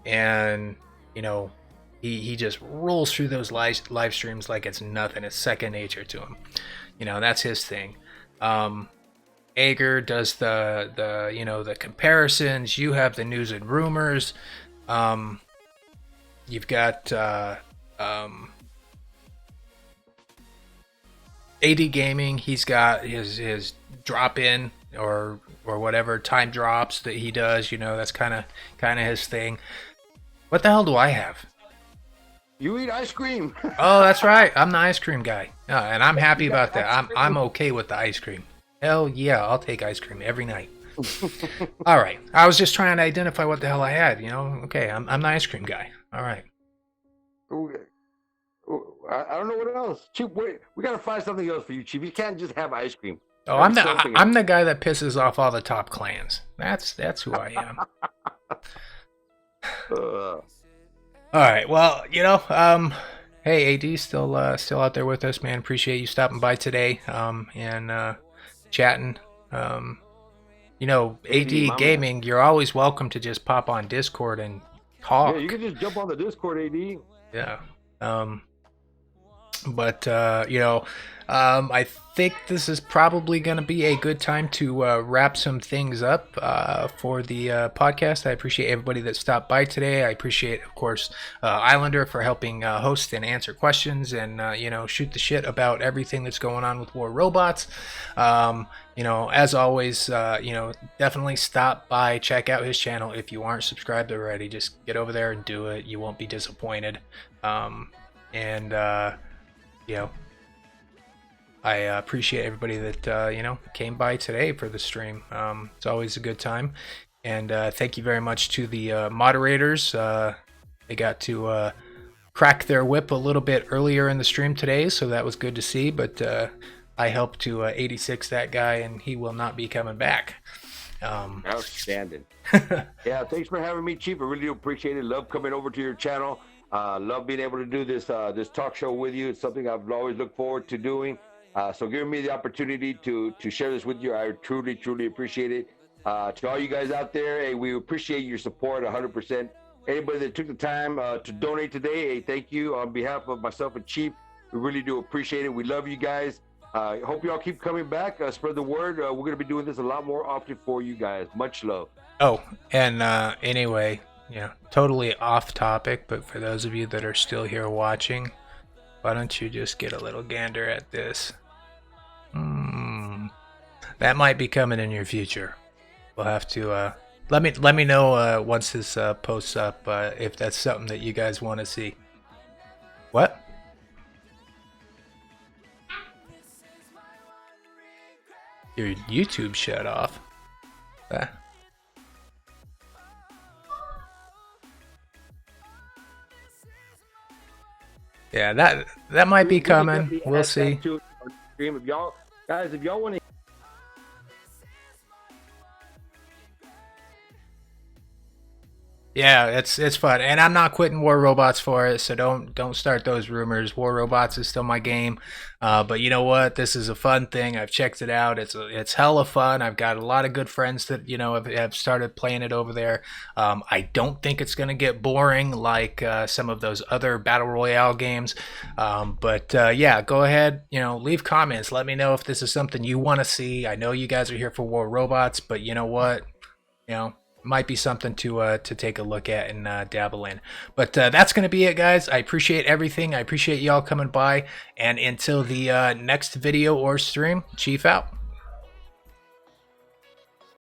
and he just rolls through those live streams like it's nothing. It's second nature to him. That's his thing. Ager does the comparisons. You have the news and rumors. You've got AD Gaming. He's got his drop in or whatever time drops that he does. That's kind of his thing. What the hell do I have? You eat ice cream. Oh, that's right. I'm the ice cream guy, and I'm happy about that. I'm okay with the ice cream. Hell yeah, I'll take ice cream every night. All right. I was just trying to identify what the hell I had. Okay, I'm the ice cream guy. All right. I don't know what else. Chief, wait, we gotta find something else for you, Chief. You can't just have ice cream. Oh, I'm the guy that pisses off all the top clans. That's who I am. All right. Well, hey, AD, still out there with us, man. Appreciate you stopping by today, and chatting. AD Gaming, you're always welcome to just pop on Discord and talk. Yeah, you can just jump on the Discord, AD. Yeah. I think this is probably going to be a good time to wrap some things up for the podcast. I appreciate everybody that stopped by today. I appreciate, of course, Islander for helping host and answer questions and, shoot the shit about everything that's going on with War Robots. As always, definitely stop by, check out his channel. If you aren't subscribed already, just get over there and do it. You won't be disappointed. I appreciate everybody that came by today for the stream. It's always a good time, and thank you very much to the moderators. They got to crack their whip a little bit earlier in the stream today, so that was good to see. But I helped to 86 that guy, and he will not be coming back. Outstanding. Yeah, thanks for having me, Chief. I really do appreciate it. Love coming over to your channel. Love being able to do this talk show with you. It's something I've always looked forward to doing. So giving me the opportunity to share this with you, I truly, truly appreciate it. To all you guys out there, hey, we appreciate your support 100%. Anybody that took the time to donate today, hey, thank you on behalf of myself and Chief. We really do appreciate it. We love you guys. Hope you all keep coming back. Spread the word. We're going to be doing this a lot more often for you guys. Much love. Oh, and anyway, totally off topic, but for those of you that are still here watching, why don't you just get a little gander at this? That might be coming in your future. We'll have to let me know once this posts up if that's something that you guys want to see. What? Your YouTube shut off. Yeah, that might be coming. We'll see. If y'all want to. Yeah, it's fun, and I'm not quitting War Robots for it. So don't start those rumors. War Robots is still my game, but you know what? This is a fun thing. I've checked it out. It's hella fun. I've got a lot of good friends that have started playing it over there. I don't think it's gonna get boring like some of those other battle royale games, but yeah, go ahead. Leave comments. Let me know if this is something you want to see. I know you guys are here for War Robots, but you know what? Might be something to take a look at and dabble in. But that's going to be it, guys. I appreciate everything. I appreciate y'all coming by. And until the next video or stream, Chief out.